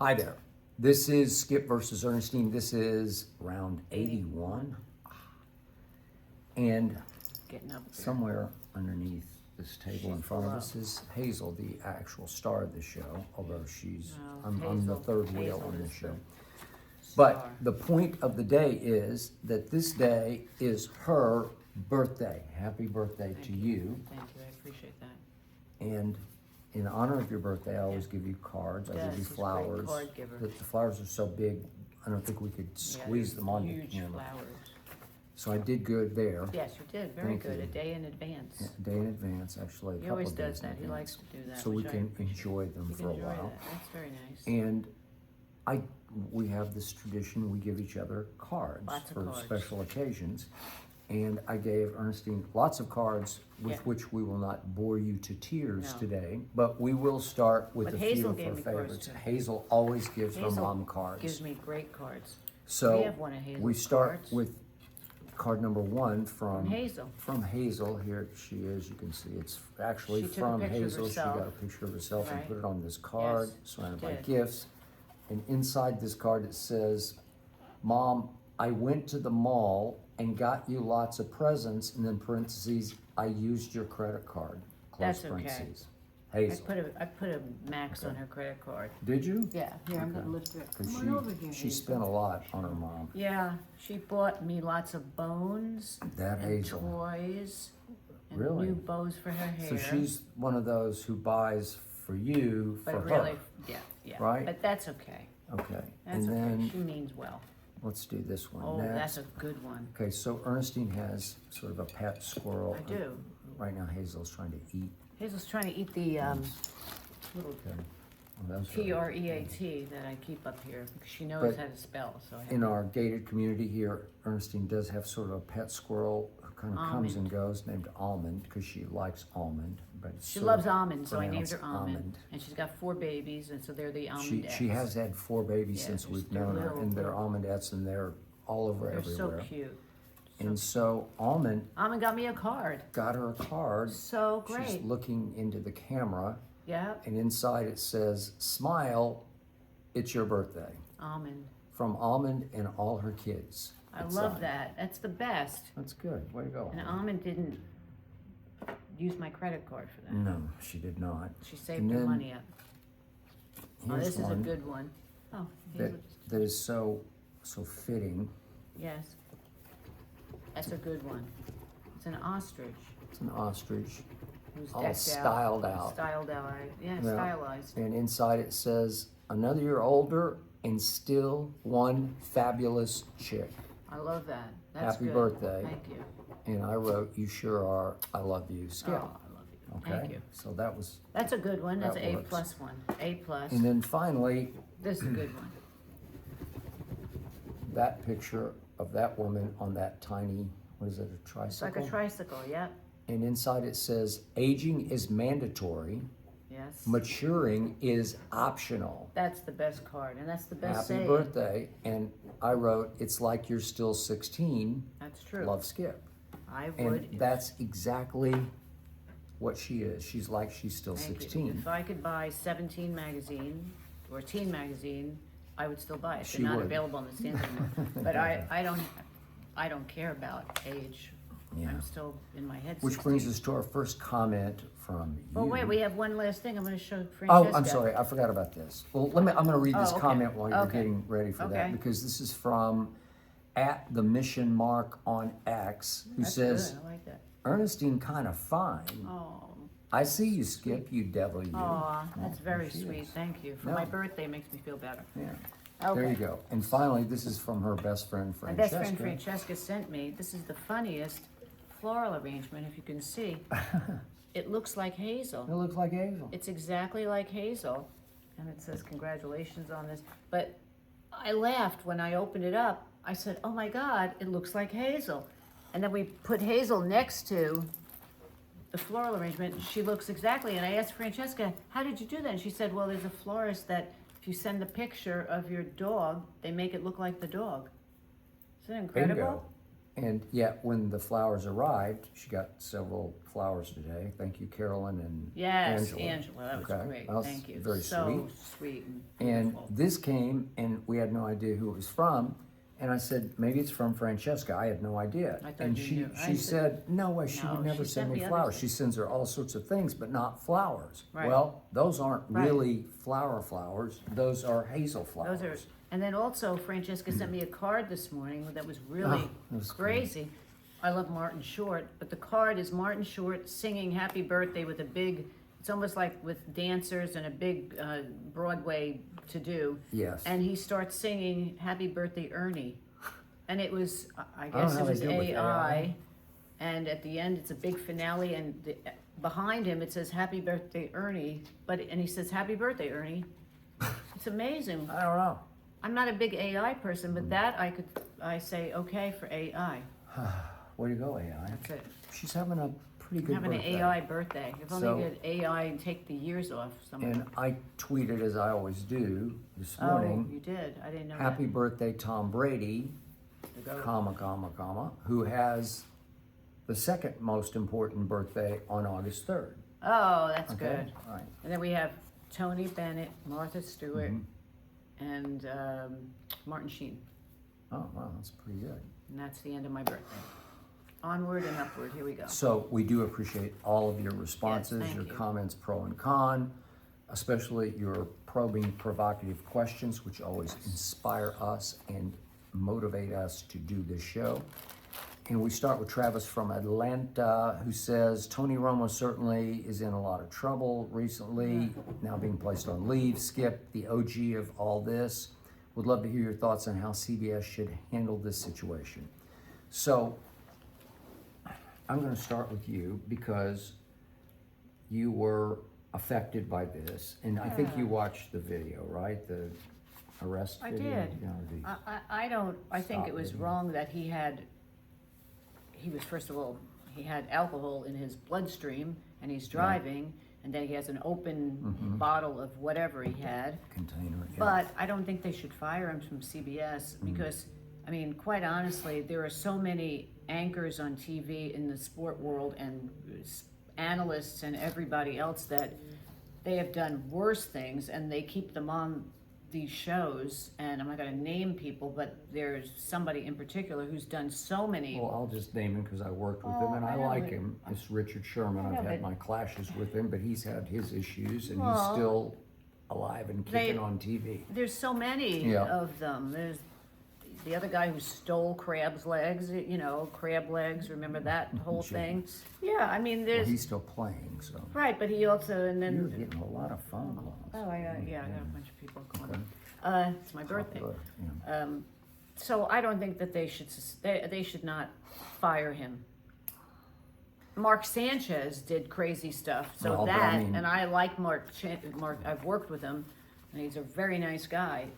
Hi there. This is Skip versus Ernestine. This is round 81. And Getting up there. somewhere underneath this table in front of us is Hazel, the actual star of the show, although I'm the third wheel on this show. But the point of the day is that this day is her birthday. Happy birthday to you. Thank you, I appreciate that. And in honor of your birthday, I always give you cards. I give you She's a great flowers. card giver. The flowers are so big, I don't think we could squeeze them on the Huge camera. flowers. So I did good there. Yes, you did, very Thank good, you. a day in advance. Yeah, a day in advance, actually. He always does that, he likes to do that. So we which I can appreciate. enjoy them You for can a enjoy while. that. That's very nice. And we have this tradition, we give each other cards Lots of for cards. special occasions. And I gave Ernestine lots of cards with Yeah. which we will not bore you to tears No. today, but we will start with But a Hazel few gave of me her cards favorites. too. Hazel always gives her Hazel mom cards. Gives me great cards. So We have one of Hazel's we start cards. with card number one from Hazel. From Hazel, here she is. You can see it's actually She took a from picture of Hazel. She got a herself. picture of herself and Right. put it on this card, Yes, surrounded she by did. gifts. And inside this card it says, "Mom, I went to the mall and got you lots of presents." And then parentheses, "I used your credit card." Close That's okay. parentheses. I Hazel. put a max on her credit card. Did you? Yeah, here, I'm gonna Okay. lift her. Come Because on over here, she Hazel. spent a lot on her mom. Yeah, she bought me lots of bones That and Hazel. toys and Really? new bows for her hair. So she's one of those who buys for you, for But her. really, yeah. Right? But that's okay. Okay, That's and okay. then She means well. let's do this one Oh, next. that's a good one. Okay, so Ernestine has sort of a pet squirrel. I do. Right now Hazel's trying to eat. Hazel's trying to eat the little Okay. Well, that's right. Preat that I keep up here because she knows But how to spell. So I have In our gated community here, Ernestine does have sort of a pet squirrel who kind of comes and goes, named Almond, because she likes almond. But it's she sort loves of almonds, so I named her pronounced almond. And she's got 4 babies, and so they're the almond. She has had 4 babies Yeah, since they're we've still known her, little, and they're little. almondettes, and they're all over They're everywhere. so cute. And so Almond Almond got me a card. got her a card. So great. She's looking into the camera, Yeah, and inside it says, "Smile, it's your birthday." almond. From Almond and all her kids. I It's love signed. that. That's the best. That's good. Way to go. And almond didn't use my credit card for that. No, she did not. She saved And her then money up. Oh, Here's this is a one good one. Oh, that, Hazel just- that is so fitting. yes. That's a good one. It's an ostrich It's an ostrich, who's all decked styled out. out. Styled out. Yeah, Yeah. stylized. And inside it says, "Another year older and still one fabulous chick." I love that. That's Happy good. birthday. Thank you. And I wrote, "You sure are. I love you, Oh, Skip." I love you. Okay. Thank you. So that was, That's a good one. That's That an A works. plus one. A plus. and then finally, This is a good one. that picture of that woman on that tiny, what is it, a tricycle? It's like a tricycle. Yep. And inside it says, "Aging is mandatory, Yes. maturing is optional. That's the best card, and that's the best Happy saying. birthday." And I wrote, "It's like you're still 16. That's true. Love, Skip." I And would. that's exactly what she is. She's like she's still Thank you. 16. If I could buy 17 magazine or Teen magazine, I would still buy it. She They're not would. available on the stands anymore. But I don't care about age. Yeah. I'm still in my head. Which 16. brings us to our first comment from you. Oh wait, we have one last thing. I'm going to show Francesca. Oh, I'm sorry, I forgot about this. Well, I'm gonna read this Oh, okay. comment while you're Okay. getting ready for that, Okay. because this is from @the_mission_mark on X, who That's says, good. I like that. "Ernestine kind of fine. Oh, I see you, Skip, you devil, you." aw, that's Oh, very there she sweet. is. Thank you. For No. my birthday, it makes me feel better. Yeah. Okay. There you go. And finally, this is from her best friend, My Francesca. best friend Francesca sent me. This is the funniest floral arrangement, if you can see. It looks like hazel. It looks like Hazel. It's exactly like hazel. And it says congratulations on this. But I laughed when I opened it up. I said, oh my God, it looks like hazel. And then we put hazel next to the floral arrangement. She looks exactly, and I asked Francesca, how did you do that? And she said, well, there's a florist that if you send a picture of your dog, they make it look like the dog. Isn't that incredible? Bingo. And yet, when the flowers arrived, she got several flowers today. Thank you, Carolyn and Yes, Angela. Angela, that was great. That was Thank you. very So sweet And beautiful. this came, and we had no idea who it was from. And I said, maybe it's from Francesca. I had no idea. I thought And you she knew. I she said- said, no way, she No, would never she send sent me me flowers. others. She sends her all sorts of things, but not flowers. Right. Well, those aren't Right. really flowers. Those are hazel flowers. Those are, and then also Francesca sent me a card this morning that was really that was crazy. I love Martin Short, but the card is Martin Short singing Happy Birthday with a big, it's almost like with dancers and a big Broadway to do. Yes. And he starts singing Happy Birthday Ernie. And it was, I don't know guess how it they was do it with AI. AI. And at the end, it's a big finale, and behind him, it says Happy Birthday Ernie, and he says Happy Birthday Ernie. It's amazing. I don't know. I'm not a big AI person, but that I say okay for AI. Way to go, AI. That's it. She's having a pretty good Having birthday. an AI birthday. If only So- you could AI and take the years off someone. And I tweeted, as I always do, this Oh, morning, you did. I didn't know happy birthday, Tom Brady, that. To go. comma, who has the second most important birthday on August 3rd. Oh, that's Okay? good. All right. And then we have Tony Bennett, Martha Stewart, Mm-hmm. and Martin Sheen. Oh, wow, that's pretty good. And that's the end of my birthday. Onward and upward. Here we go. So we do appreciate all of your responses, thank your you. comments, pro and con, especially your probing, provocative questions, which always inspire us and motivate us to do this show. And we start with Travis from Atlanta, who says, Tony Romo certainly is in a lot of trouble recently, now being placed on leave. Skip, the OG of all this, would love to hear your thoughts on how CBS should handle this situation. So, I'm going to start with you because you were affected by this, and I think you watched the video, right? The arrest I video? did. Yeah, I think it was Stop it. wrong that he was, first of all, he had alcohol in his bloodstream and he's driving, and then he has an open bottle of whatever he had. container. Yeah. But I don't think they should fire him from CBS because, I mean, quite honestly, there are so many anchors on TV in the sport world and analysts and everybody else that they have done worse things and they keep them on these shows. And I'm not going to name people, but there's somebody in particular who's done so many. Well, I'll just name him because I worked with him Well, and I I know, like but- him. It's Richard Sherman. I know, I've had but- my clashes with him, but he's had his issues and he's Well, still alive and kicking they- on TV. There's so many Yeah. of them. There's the other guy who stole crab's legs, crab legs, remember that whole thing? Jeez. Yeah, I mean, Well, there's, he's still playing, so. right, but he also, and You're then, getting a lot of phone calls. oh, I got a bunch of people calling. Okay. It's my birthday. Popular, yeah. So I don't think that they should not fire him. Mark Sanchez did crazy stuff, so Well, but I mean- and I like Mark, I've worked with him, and he's a very nice guy,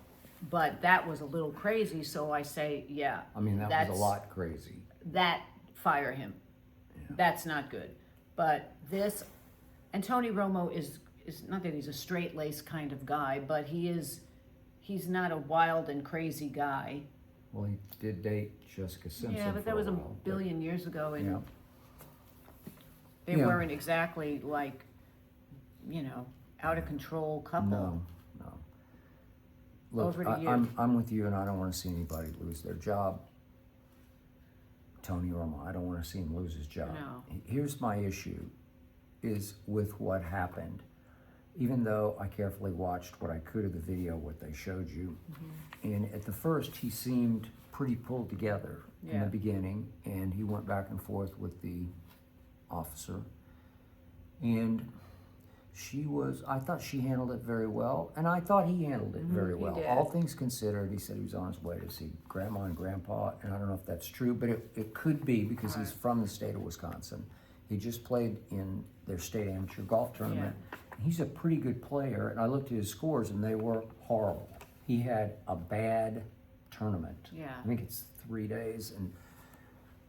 but that was a little crazy, so I say, yeah. I mean, that was that's- a lot crazy. That, fire him. That's not good. But this, and Tony Romo is not that he's a straight-laced kind of guy, but he's not a wild and crazy guy. Well, he did date Jessica Simpson. Yeah, but that for was a while, but- billion years ago, and Yeah. they Yeah. weren't exactly like, out of control couple. No. Look, Over to you. I'm with you, and I don't want to see anybody lose their job. Tony Romo, I don't want to see him lose his job. No. Here's my issue, is with what happened. Even though I carefully watched what I could of the video, what they showed you, and at the first he seemed pretty pulled together in Yeah. the beginning, and he went back and forth with the officer, and I thought she handled it very well, and I thought he handled it very he well. did. All things considered, he said he was on his way to see grandma and grandpa, and I don't know if that's true, but it could be because he's from the state of Wisconsin. He just played in their state amateur golf tournament. He's a pretty good player, and I looked at his scores, and they were horrible. He had a bad tournament. Yeah. I think it's 3 days, and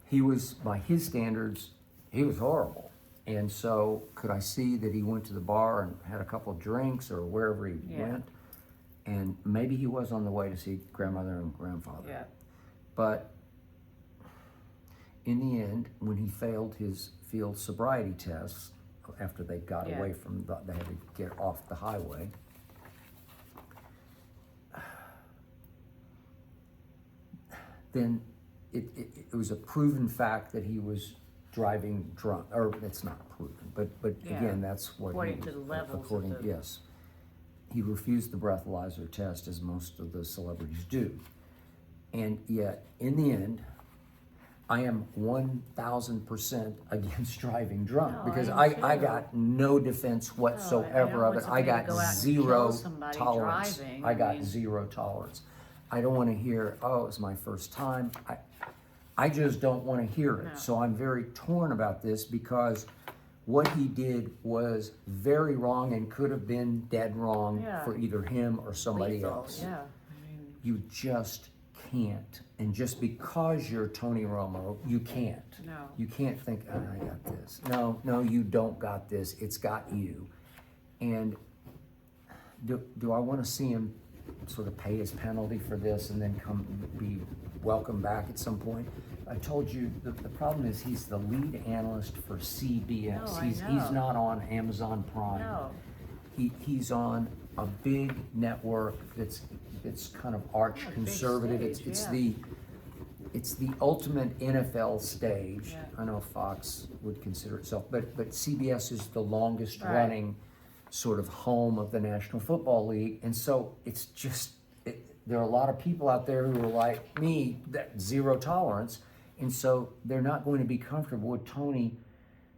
he was, by his standards, he was horrible. And so, could I see that he went to the bar and had a couple of drinks or wherever he Yeah. went? And maybe he was on the way to see grandmother and grandfather. Yeah. But in the end, when he failed his field sobriety tests, after they got away from they had to get off the highway, then it was a proven fact that he was driving drunk, or it's not proven, but again, that's what according to the levels. Yes. He refused the breathalyzer test, as most of the celebrities do. And yet, in the end, I am 1,000% against driving drunk, because I got no defense whatsoever of it. I got zero tolerance. I got zero tolerance. I don't want to hear, oh, it was my first time. I just don't want to hear it. No. So I'm very torn about this, because what he did was very wrong and could have been dead wrong for either him or somebody else. Yeah. You just can't. And just because you're Tony Romo, you can't. No. You can't think, oh, I got this. No, you don't got this. It's got you. And do I want to see him sort of pay his penalty for this and then come be welcome back at some point? I told you the problem is he's the lead analyst for CBS. No, He's not on Amazon Prime. No. He's on a big network that's kind of arch conservative. It's the ultimate NFL stage. Yeah. I know Fox would consider itself, but CBS is the longest running sort of home of the National Football League, and so it's just there are a lot of people out there who are like me, that zero tolerance, and so they're not going to be comfortable with Tony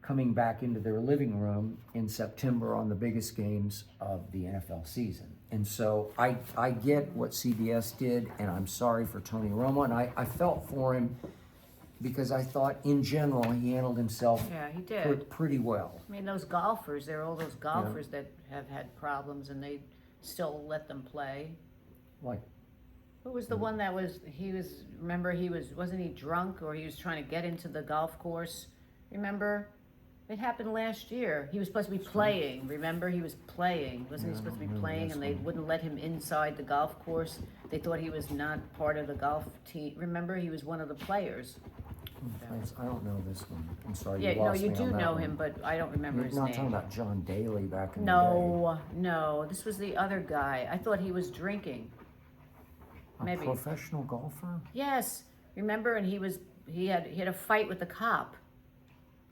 coming back into their living room in September on the biggest games of the NFL season. And so I get what CBS did, and I'm sorry for Tony Romo, and I felt for him, because I thought in general he handled himself he did. pretty well. I mean, those golfers, there are all those golfers that have had problems and they still let them play. Like, Who was the one that wasn't he drunk, or he was trying to get into the golf course? Remember? It happened last year. He was supposed to be playing. Remember? He was playing. Wasn't he supposed to be playing, and they wouldn't let him inside the golf course? They thought he was not part of the golf team. Remember? He was one of the players. I don't know this one. I'm sorry. Yeah, you lost you me do on that know one. him, but I don't remember You're his not name. talking about John Daly back in the day. No, this was the other guy. I thought he was drinking. Maybe. A professional golfer? Yes, remember? And he had a fight with the cop.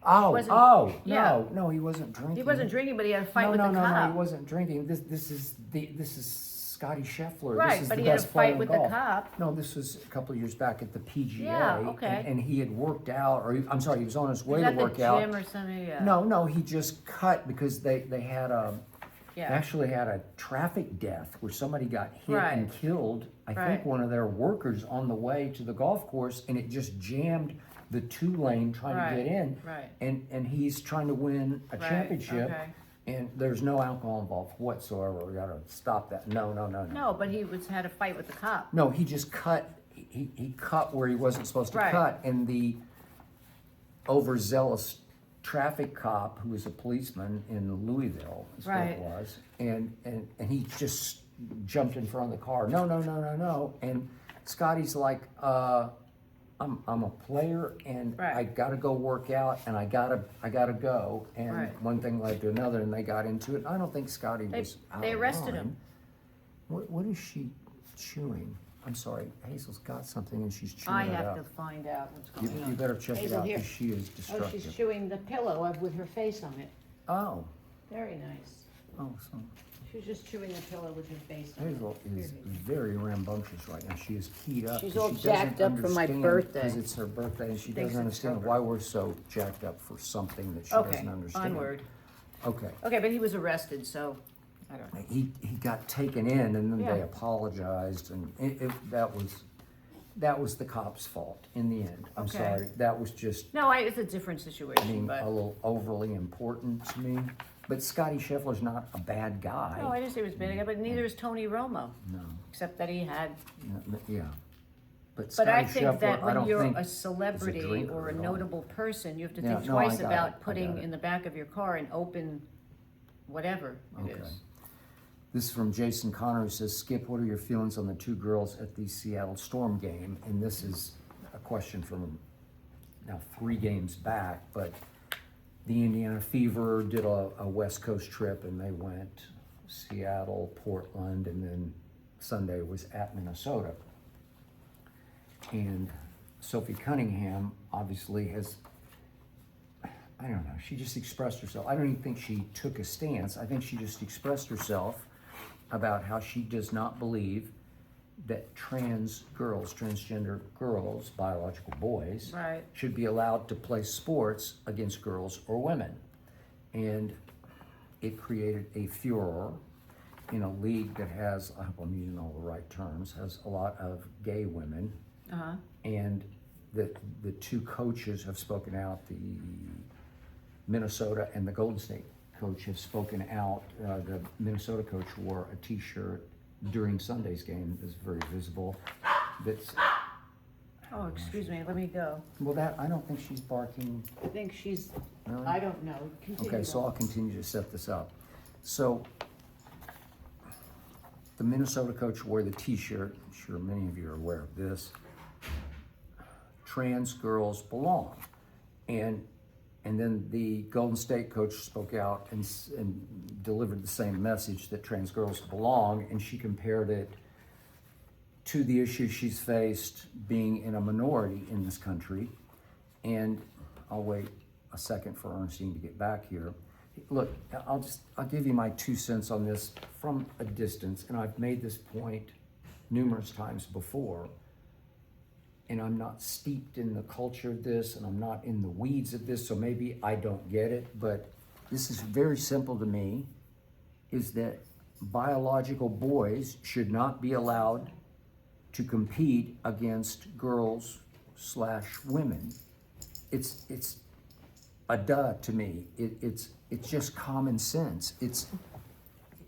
No, yeah. no, he wasn't drinking. He wasn't drinking, but he had a fight with the cop. No, he wasn't drinking. This is Scotty Scheffler. Right, this is but the he had a best player fight in with golf. the cop. No, this was a couple of years back at the PGA. Yeah, okay. And he had worked out, he was on his way to Was work that out. the gym or something? Yeah. No, he just cut because they had Yeah. actually had a traffic death where somebody got hit and killed, I think Right. one of their workers on the way to the golf course, and it just jammed the 2-lane trying to get in. Right. And he's trying to win a championship, okay. and there's no alcohol involved whatsoever. We gotta stop that. No. No, but he had a fight with the cop. No, he just cut. He cut where he wasn't supposed to cut, and the overzealous traffic cop, who was a policeman in Louisville, is what it was, and he just jumped in front of the car. No, and Scotty's like, I'm a player, and I gotta go work out, and I gotta go, and one thing led to another, and they got into it. I don't think Scotty was out They of arrested line. him. What is she chewing? I'm sorry, Hazel's got something and she's chewing it I have up. to find out what's going on. You better check it Hazel, out, here. because she is Oh, destructive. she's chewing the pillow with her face on it. Oh, Very nice. so She was just chewing the pillow with her face on Hazel it. is very rambunctious right now. She is keyed up. She's 'cause all she doesn't jacked up for my understand, birthday. Because it's her birthday, and she Thinks doesn't it's understand her why we're so jacked up for something that she Okay, doesn't understand. onward. Okay. Okay, but he was arrested, so I don't know. He got taken in, and then they Yeah. apologized, and that was the cop's fault in the end. I'm Okay. sorry. That was just No, it's a different situation, being but a little overly important to me. But Scotty Scheffler's not a bad guy. no, I didn't say he was bad, but neither is Tony Romo, No. except that he had. Yeah. But But Scotty I think Scheffler, that I when don't you're think a is celebrity drinker or a at all. notable person, you have to Yeah, think no, I twice got about it. I putting got it. in the back of your car an open whatever it Okay. is. This is from Jason Connor, who says, Skip, what are your feelings on the two girls at the Seattle Storm game? And this is a question from now 3 games back, but the Indiana Fever did a West Coast trip, and they went Seattle, Portland, and then Sunday was at Minnesota. And Sophie Cunningham obviously has, I don't know, she just expressed herself. I don't even think she took a stance. I think she just expressed herself about how she does not believe that transgender girls, biological boys, Right. should be allowed to play sports against girls or women. And it created a furor in a league that has, I hope I'm using all the right terms, has a lot of gay women. Uh-huh. And the 2 coaches have spoken out. The Minnesota and the Golden State coach have spoken out. The Minnesota coach wore a t-shirt during Sunday's game, is very visible. That's, Oh, excuse me, let me go. well, that, I don't think she's barking. I think she's, Really? I don't know. Continue Okay, so on. I'll continue to set this up. So, the Minnesota coach wore the t-shirt, I'm sure many of you are aware of this, trans girls belong. And then the Golden State coach spoke out and delivered the same message that trans girls belong, and she compared it to the issue she's faced being in a minority in this country. And I'll wait a second for Ernestine to get back here. Look, I'll give you my 2 cents on this from a distance, and I've made this point numerous times before. And I'm not steeped in the culture of this, and I'm not in the weeds of this, so maybe I don't get it, but this is very simple to me, is that biological boys should not be allowed to compete against girls/women. It's a duh to me. It's just common sense.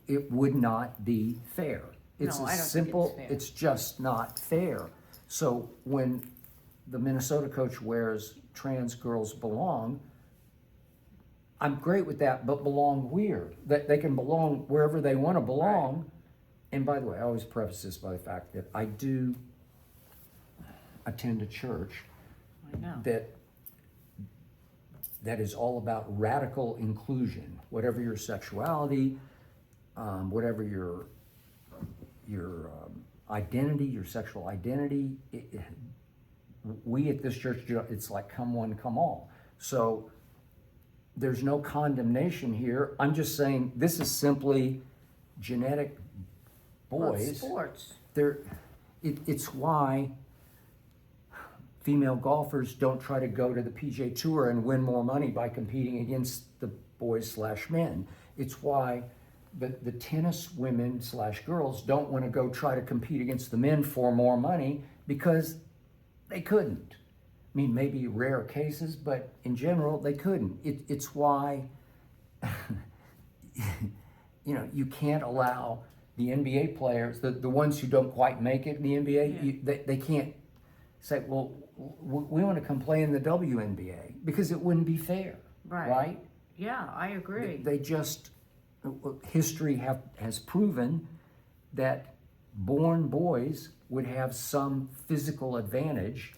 It would not be fair. It's No, I don't think it's simple, fair. it's just not fair. So when the Minnesota coach wears trans girls belong, I'm great with that, but belong where? That they can belong wherever they want to belong. Right. And by the way, I always preface this by the fact that I do attend a church I know. that is all about radical inclusion. Whatever your sexuality, whatever your identity, your sexual identity, we at this church, it's like come one, come all. So there's no condemnation here. I'm just saying this is simply genetic boys. Well, sports. It's why female golfers don't try to go to the PGA Tour and win more money by competing against the boys/men. It's why the tennis women/girls don't want to go try to compete against the men for more money, because they couldn't. I mean, maybe rare cases, but in general, they couldn't. It's why, you can't allow the NBA players, the ones who don't quite make it in the NBA, they can't say, well, we want to come play in the WNBA, because it wouldn't be fair, right? Yeah, I agree. They just, history has proven that born boys would have some physical advantage,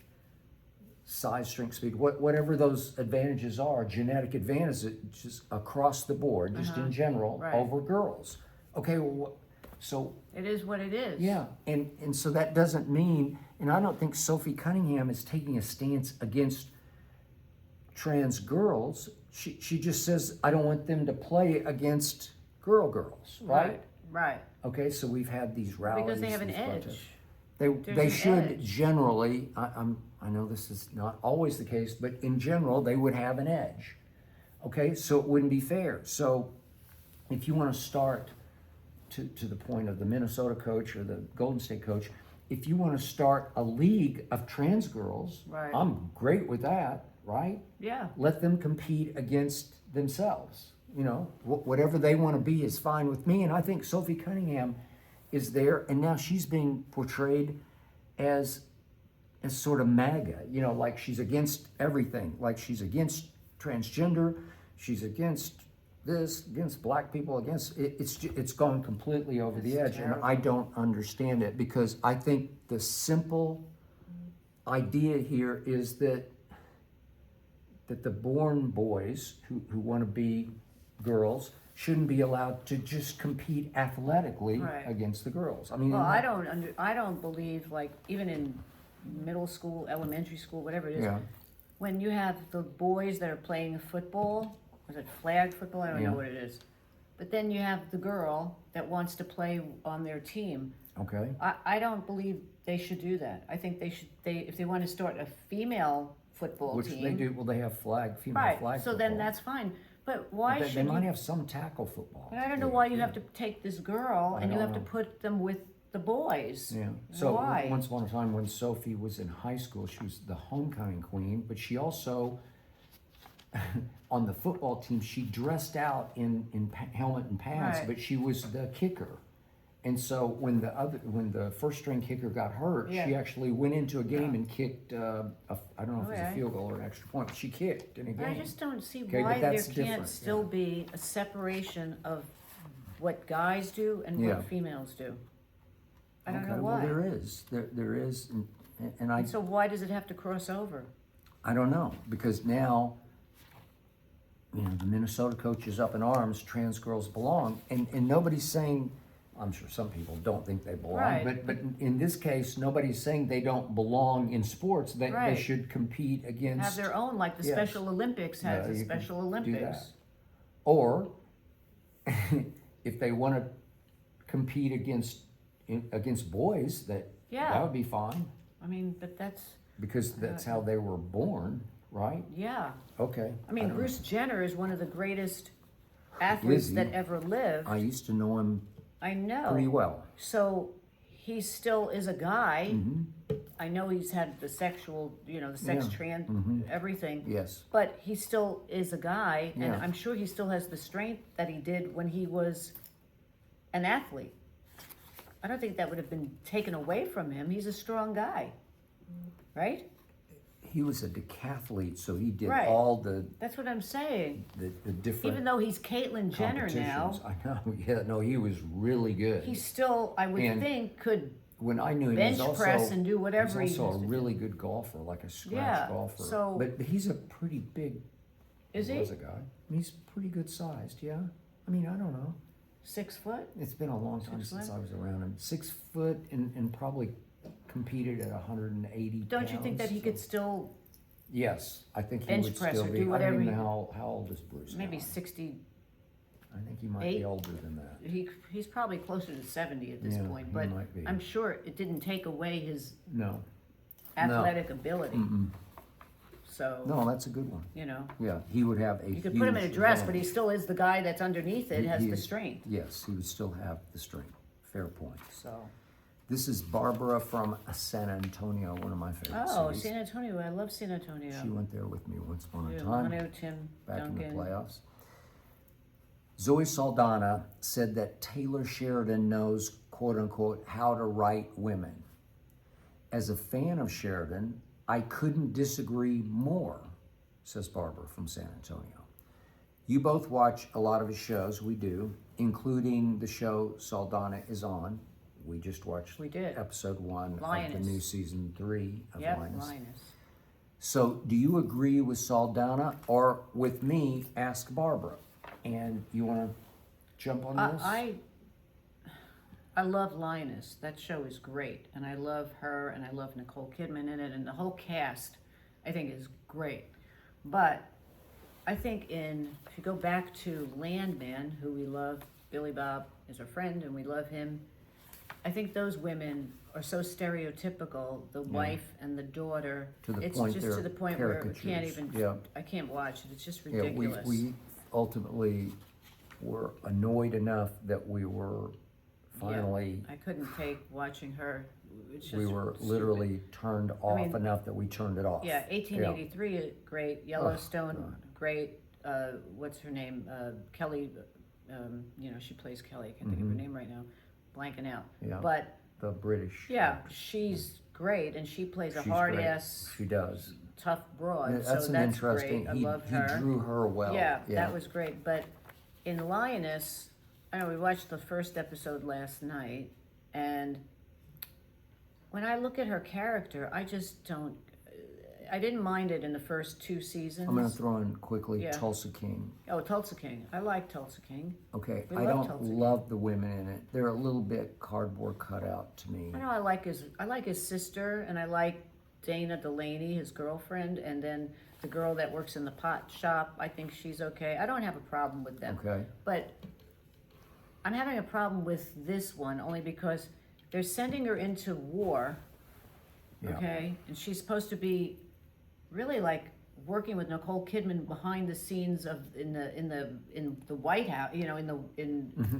size, strength, speed, whatever those advantages are, genetic advantages just across the board, just in general, over girls. Okay, so it is what it is. Yeah, and so that doesn't mean, and I don't think Sophie Cunningham is taking a stance against trans girls. She just says, I don't want them to play against girls, right? Right. Okay, so we've had these rallies. Because they have an protests. edge. They should generally, I know this is not always the case, but in general, they would have an edge. Okay, so it wouldn't be fair. So if you want to start to the point of the Minnesota coach or the Golden State coach, if you want to start a league of trans girls, I'm great with that, right? Yeah. Let them compete against themselves. Whatever they want to be is fine with me. And I think Sophie Cunningham is there, and now she's being portrayed as sort of MAGA, like she's against everything, like she's against transgender, she's against this, against black people, against it's gone completely over the edge. Terrible. And I don't understand it, because I think the simple idea here is that that the born boys who want to be girls shouldn't be allowed to just compete athletically Right. against the girls. I mean, Well, I don't believe, like, even in middle school, elementary school, whatever it is, yeah, when you have the boys that are playing football, is it flag football? I don't Yeah. know what it is. But then you have the girl that wants to play on their team. okay, I don't believe they should do that. I think if they want to start a female football which team. they do. Well, they have female Right, flag so football. then that's fine. But why They should might you? have some tackle football. But I don't know too, why you yeah. have to take this girl I and you don't have to know. put them with the boys. Yeah. So Why? once upon a time, when Sophie was in high school, she was the homecoming queen, but she also, on the football team, she dressed out in helmet and pads, Right. but she was the kicker. And so when the first string kicker got hurt, Yeah. she actually went into a game and kicked. I don't know if it was a Okay. field goal or an extra point, but she kicked in a But I game. just don't see Okay, why but there that's can't different, still yeah. be a separation of what guys do and Yeah. what females do. I don't Okay, know well, why. there is, and I So why does it have to cross over? I don't know, because now, the Minnesota coach is up in arms, trans girls belong, and nobody's saying, I'm sure some people don't think they belong, Right. but in this case, nobody's saying they don't belong in sports, they Right. should compete against. Have their own, like the Yes. Special Olympics has No, the you can Special do Olympics. that. Or, if they want to compete against boys, that Yeah. would be fine, I mean, but that's, because that's how they were born, right? yeah. Okay. I mean, don't know. Bruce Jenner is one of the greatest athletes Is he? that ever lived. I used to know him I know. pretty well. So he still is a guy. Mm-hmm. I know he's had the sexual, the sex Yeah. trans, everything. Yes. But he still is a guy, and Yeah. I'm sure he still has the strength that he did when he was an athlete. I don't think that would have been taken away from him. He's a strong guy, right? He was a decathlete, so he did Right. all the That's what I'm saying. different Even though he's Caitlyn Jenner now, competitions. I know. Yeah. No, he was really good. he still, I would And think, could. When I knew him, bench he was also press and do whatever He he was also used a to do. really good golfer, like a scratch Yeah, golfer. so- but he's a pretty big. Is he Was a guy. He's pretty good sized. Yeah. I mean, I don't know. 6 foot? It's been a long time 6 since foot? I was around him. 6 foot and probably competed at 180 Don't you think that he so- could still Yes, I think he bench would press still or be. do I don't whatever even he- know how old is Bruce maybe now. 60? I think he might be 8? older than that. He's probably closer to 70 at this Yeah, point, he but might be. I'm sure it didn't take away his No, athletic ability. Mm-mm. So, no, that's a good one. Yeah, he would have a. you could put him in a huge dress, but he advantage. still is the guy that's underneath it, has He the is- strength. Yes, he would still have the strength. Fair point. So, This is Barbara from San Antonio, one of my favorite oh, cities. San Antonio, I love San Antonio. She went there with me once upon a Yeah, time. I know Tim Back Duncan. in the playoffs. Zoe Saldana said that Taylor Sheridan knows, quote unquote, how to write women. As a fan of Sheridan, I couldn't disagree more, says Barbara from San Antonio. You both watch a lot of his shows, we do, including the show Saldana is on. We just watched We did. episode 1 of Lioness. the new season 3 of Yep, Lioness. Lioness. So, do you agree with Saldana or with me? Ask Barbara. And you want to jump on this? I love Lioness. That show is great, and I love her, and I love Nicole Kidman in it, and the whole cast, I think, is great. But I think if you go back to Landman, who we love, Billy Bob is our friend, and we love him. I think those women are so stereotypical, the wife and the daughter. To the it's point just they're to the point where we can't caricatures. even. Yeah. I can't watch it. It's just Yeah, ridiculous. we ultimately were annoyed enough that we were finally, I couldn't take watching her. It's just we were stupid. literally turned off mean, enough that we turned it off. Yeah, 1883, great. Yellowstone, God. great. What's her name? Kelly. She plays Kelly. I can't think of her name right now. Blanking out. Yeah. But The British. yeah, she's great, and she plays a She's hard great. ass, She does. tough broad. That's so an that's interesting, great. I he love her. drew her well. Yeah, that was great. But in Lioness, I know we watched the first episode last night, and when I look at her character, I just don't. I didn't mind it in the first 2 seasons. I'm going to throw in quickly Yeah. Tulsa King. Oh, Tulsa King. I like Tulsa King. Okay, We I love don't Tulsa King. love the women in it. They're a little bit cardboard cutout to me. I know I like his sister, and I like Dana Delaney, his girlfriend, and then the girl that works in the pot shop. I think she's okay. I don't have a problem with them. Okay. But I'm having a problem with this one only because they're sending her into war. Yeah. Okay, and she's supposed to be really like working with Nicole Kidman behind the scenes of in the White House. You know,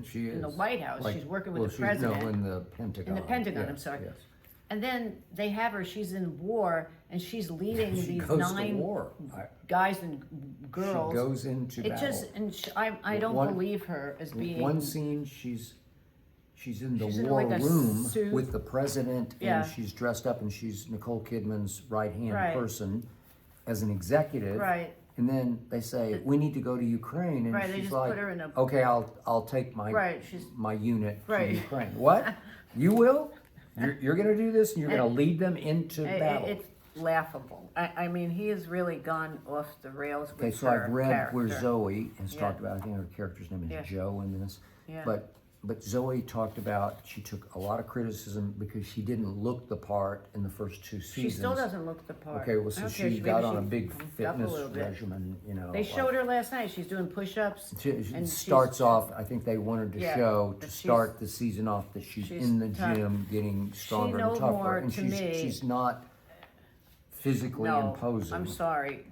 She is. in the White House. Like- she's working with well, the she's- president. No, in the Pentagon. In the Pentagon, Yes, I'm sorry. Yes. And then they have her, she's in war, and she's leading She these goes to 9 war. guys and girls. She goes into It battle. just, and I don't One- believe her as being. One scene, she's in the She's in war like a room suit. with the president, Yeah. and she's dressed up, and she's Nicole Kidman's right-hand Right. person as an executive. Right. And then they say, we need to go to Ukraine, and Right, they she's just like, put her in a- okay, I'll take my Right, she's- my unit Right. to Ukraine. What? You will? You're going to do this, and you're going to And- lead them into battle. It's laughable. I mean, he has really gone off the rails with Okay, so her I've read where character. Zoe has Yeah. talked about, I think her character's name is Yeah. Joe in this. Yeah. But Zoe talked about, she took a lot of criticism because she didn't look the part in the first 2 seasons. She still doesn't look the part. Okay, well, I so don't care, she maybe got on a she big bumped up a fitness little bit. regimen, you know. They showed her last night. She's doing push-ups. She and starts she's- off, I think they wanted to Yeah, show, to but she's- start the season off, that she's she's in the tough. gym getting stronger no and tougher. more, And to she's, me- she's not physically No, imposing. I'm sorry.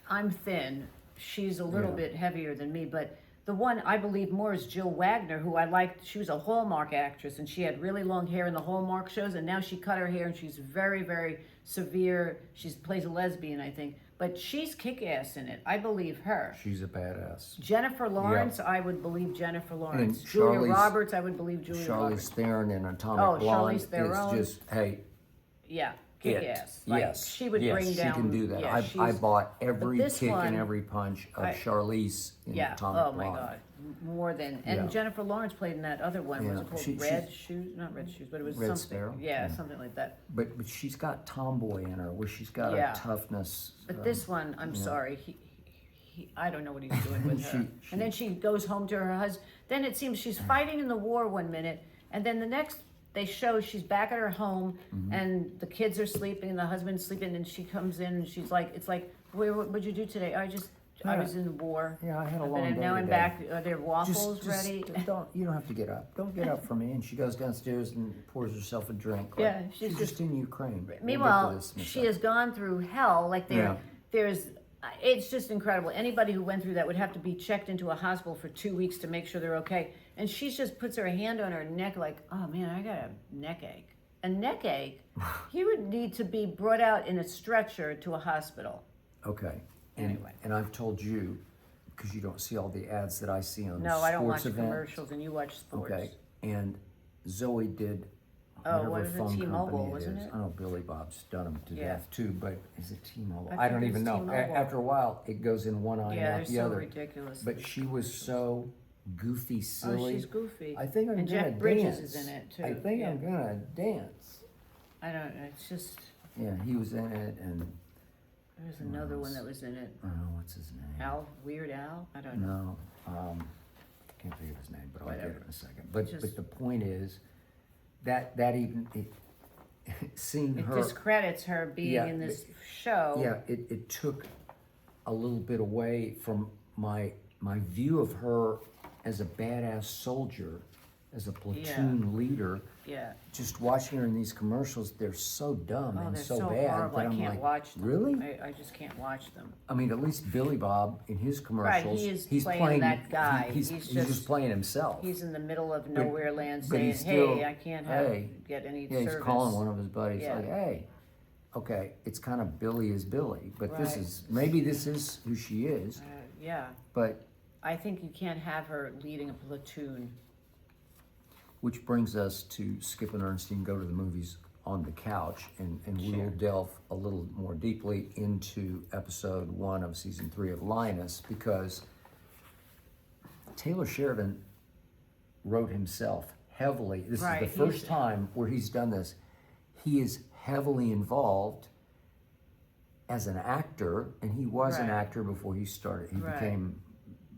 I'm thin. She's a little Yeah. bit heavier than me, but the one I believe more is Jill Wagner, who I liked. She was a Hallmark actress, and she had really long hair in the Hallmark shows, and now she cut her hair, and she's very, very severe. She plays a lesbian, I think, but she's kick-ass in it. I believe her. She's a badass. Jennifer Lawrence, I would believe Jennifer Lawrence. And Julia Charlize- Roberts, I would believe Julia Charlize Roberts. Theron in Atomic Oh, Blonde. Charlize Theron. It's just, hey, Yeah, it. kick-ass. Like, Yes, she would yes, bring down. she can do that. Yeah, I she's- bought every this kick one, and every punch of I- Charlize in Yeah. Atomic Oh my Blonde. God. More than and Yeah. Jennifer Lawrence played in that other one. Was Yeah, it called she- Red Shoes? Not Red Shoes, but it was Red something. Sparrow? Yeah, Yeah. something like that. But she's got tomboy in her, where she's got Yeah. a toughness. But this one, I'm sorry, he I don't know what he's doing with her. And then she goes home to her husband. Then it seems she's fighting in the war one minute, and then the next they show she's back at her home, Mm-hmm. and the kids are sleeping, and the husband's sleeping, and she comes in, and she's like, it's like, what'd you do today? I Yeah. was in the war. Yeah, I had a But long day now I'm today. back. Are there waffles ready? You don't have to get up. Don't get up for me. And she goes downstairs and pours herself a drink. Like, Yeah, she's just in Ukraine. We'll get to Meanwhile, this in a she second. has gone through hell. Like Yeah. there's, it's just incredible. Anybody who went through that would have to be checked into a hospital for 2 weeks to make sure they're okay. And she just puts her hand on her neck, like, oh man, I got a neck ache. A neck ache. He would need to be brought out in a stretcher to a hospital. Okay. Anyway. And I've told you, because you don't see all the ads that I see on No, I don't watch sports events. commercials, and you watch sports. Okay. And Zoe did Oh, whatever what is it, phone T-Mobile, company wasn't is. it? I know Billy Bob's done them to Yeah. death too, but is it T-Mobile? I I don't think even it's know. T-Mobile. After a while, it goes in one eye Yeah, and they're out the so other. ridiculous. But she was so goofy, Oh, silly. she's goofy. I think I'm and gonna Jeff Bridges dance. is in it too. I think yeah. I'm gonna dance. I don't know. It's just Yeah, he was in it, and there's another one that was in it. I don't know what's his name. Weird Al. I don't know. No, can't think of his name, but I'll get Whatever. it in a second. But Just- but the point is that even seeing It her. discredits her being Yeah, in this show. Yeah, it took a little bit away from my view of her as a badass soldier, as a platoon leader. Yeah. Just watching her in these commercials, they're so dumb Oh, and they're so so bad horrible. that I I'm can't like, watch them. really? I just can't watch them. I mean, at least Billy Bob in his commercials, he is he's playing that guy. He's He's just just- playing himself. He's in the middle of nowhere land but saying, he's still- "Hey, I can't get any Yeah, service." he's calling one of his buddies Yeah. like, "Hey, okay, it's kind of Billy is Billy, but Right. maybe this is who she is, Yeah, but." I think you can't have her leading a platoon. Which brings us to Skip and Ernestine go to the movies on the couch, and we will delve a little more deeply into episode 1 of season 3 of Lioness, because Taylor Sheridan wrote himself heavily. This Right, is the first time where he's done this. He is heavily involved as an actor, and he was an Right. actor before he started. He Right. became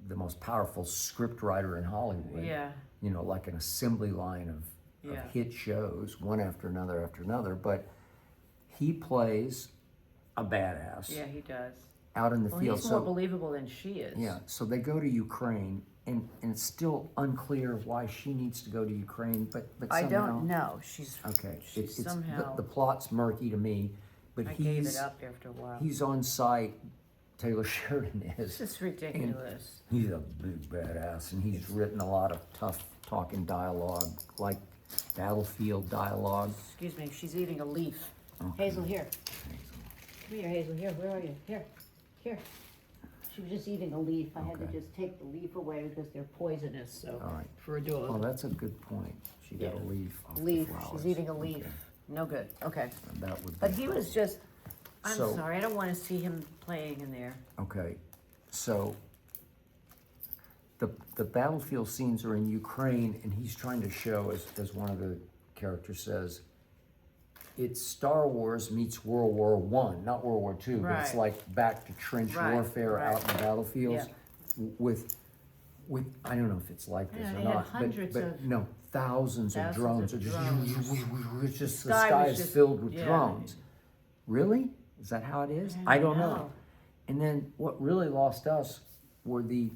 the most powerful script writer in Hollywood. Yeah. You know, like an assembly line of Yeah. hit shows, one after another. But he plays a badass Yeah, he does. out in the Well, field. he's more believable than she is. Yeah, so they go to Ukraine, and it's still unclear why she needs to go to Ukraine, but I somehow, don't know. She's okay, she's it's somehow. the plot's murky to me, but I gave it up after a while. he's on site. Taylor Sheridan It's is. just ridiculous. He's a big badass, and he's written a lot of tough talking dialogue, like battlefield dialogue. Excuse me, she's eating a leaf. Okay. Hazel, here. Come here, Hazel. Here, where are you? Here. She was just eating a leaf. I had to Okay. just take the leaf away because they're poisonous. So All right. for a Oh, dog, that's a good point. She got Yeah. a leaf off leaf. the flowers. She's eating a leaf. Okay. No good. Okay. And that would But be he good. was just. I'm So- sorry. I don't want to see him playing in there. Okay, so the battlefield scenes are in Ukraine, and he's trying to show, as one of the characters says, it's Star Wars meets World War One, not World War Two, but it's Right. like back to trench Right, warfare right. out in the battlefields with I don't know if it's like this Yeah, or they had not, hundreds but of- no, thousands of drones of are just drones. it's just the Sky sky was is just- filled with yeah. drones. Really? Is that how it is? I I don't don't know. know. And then what really lost us were the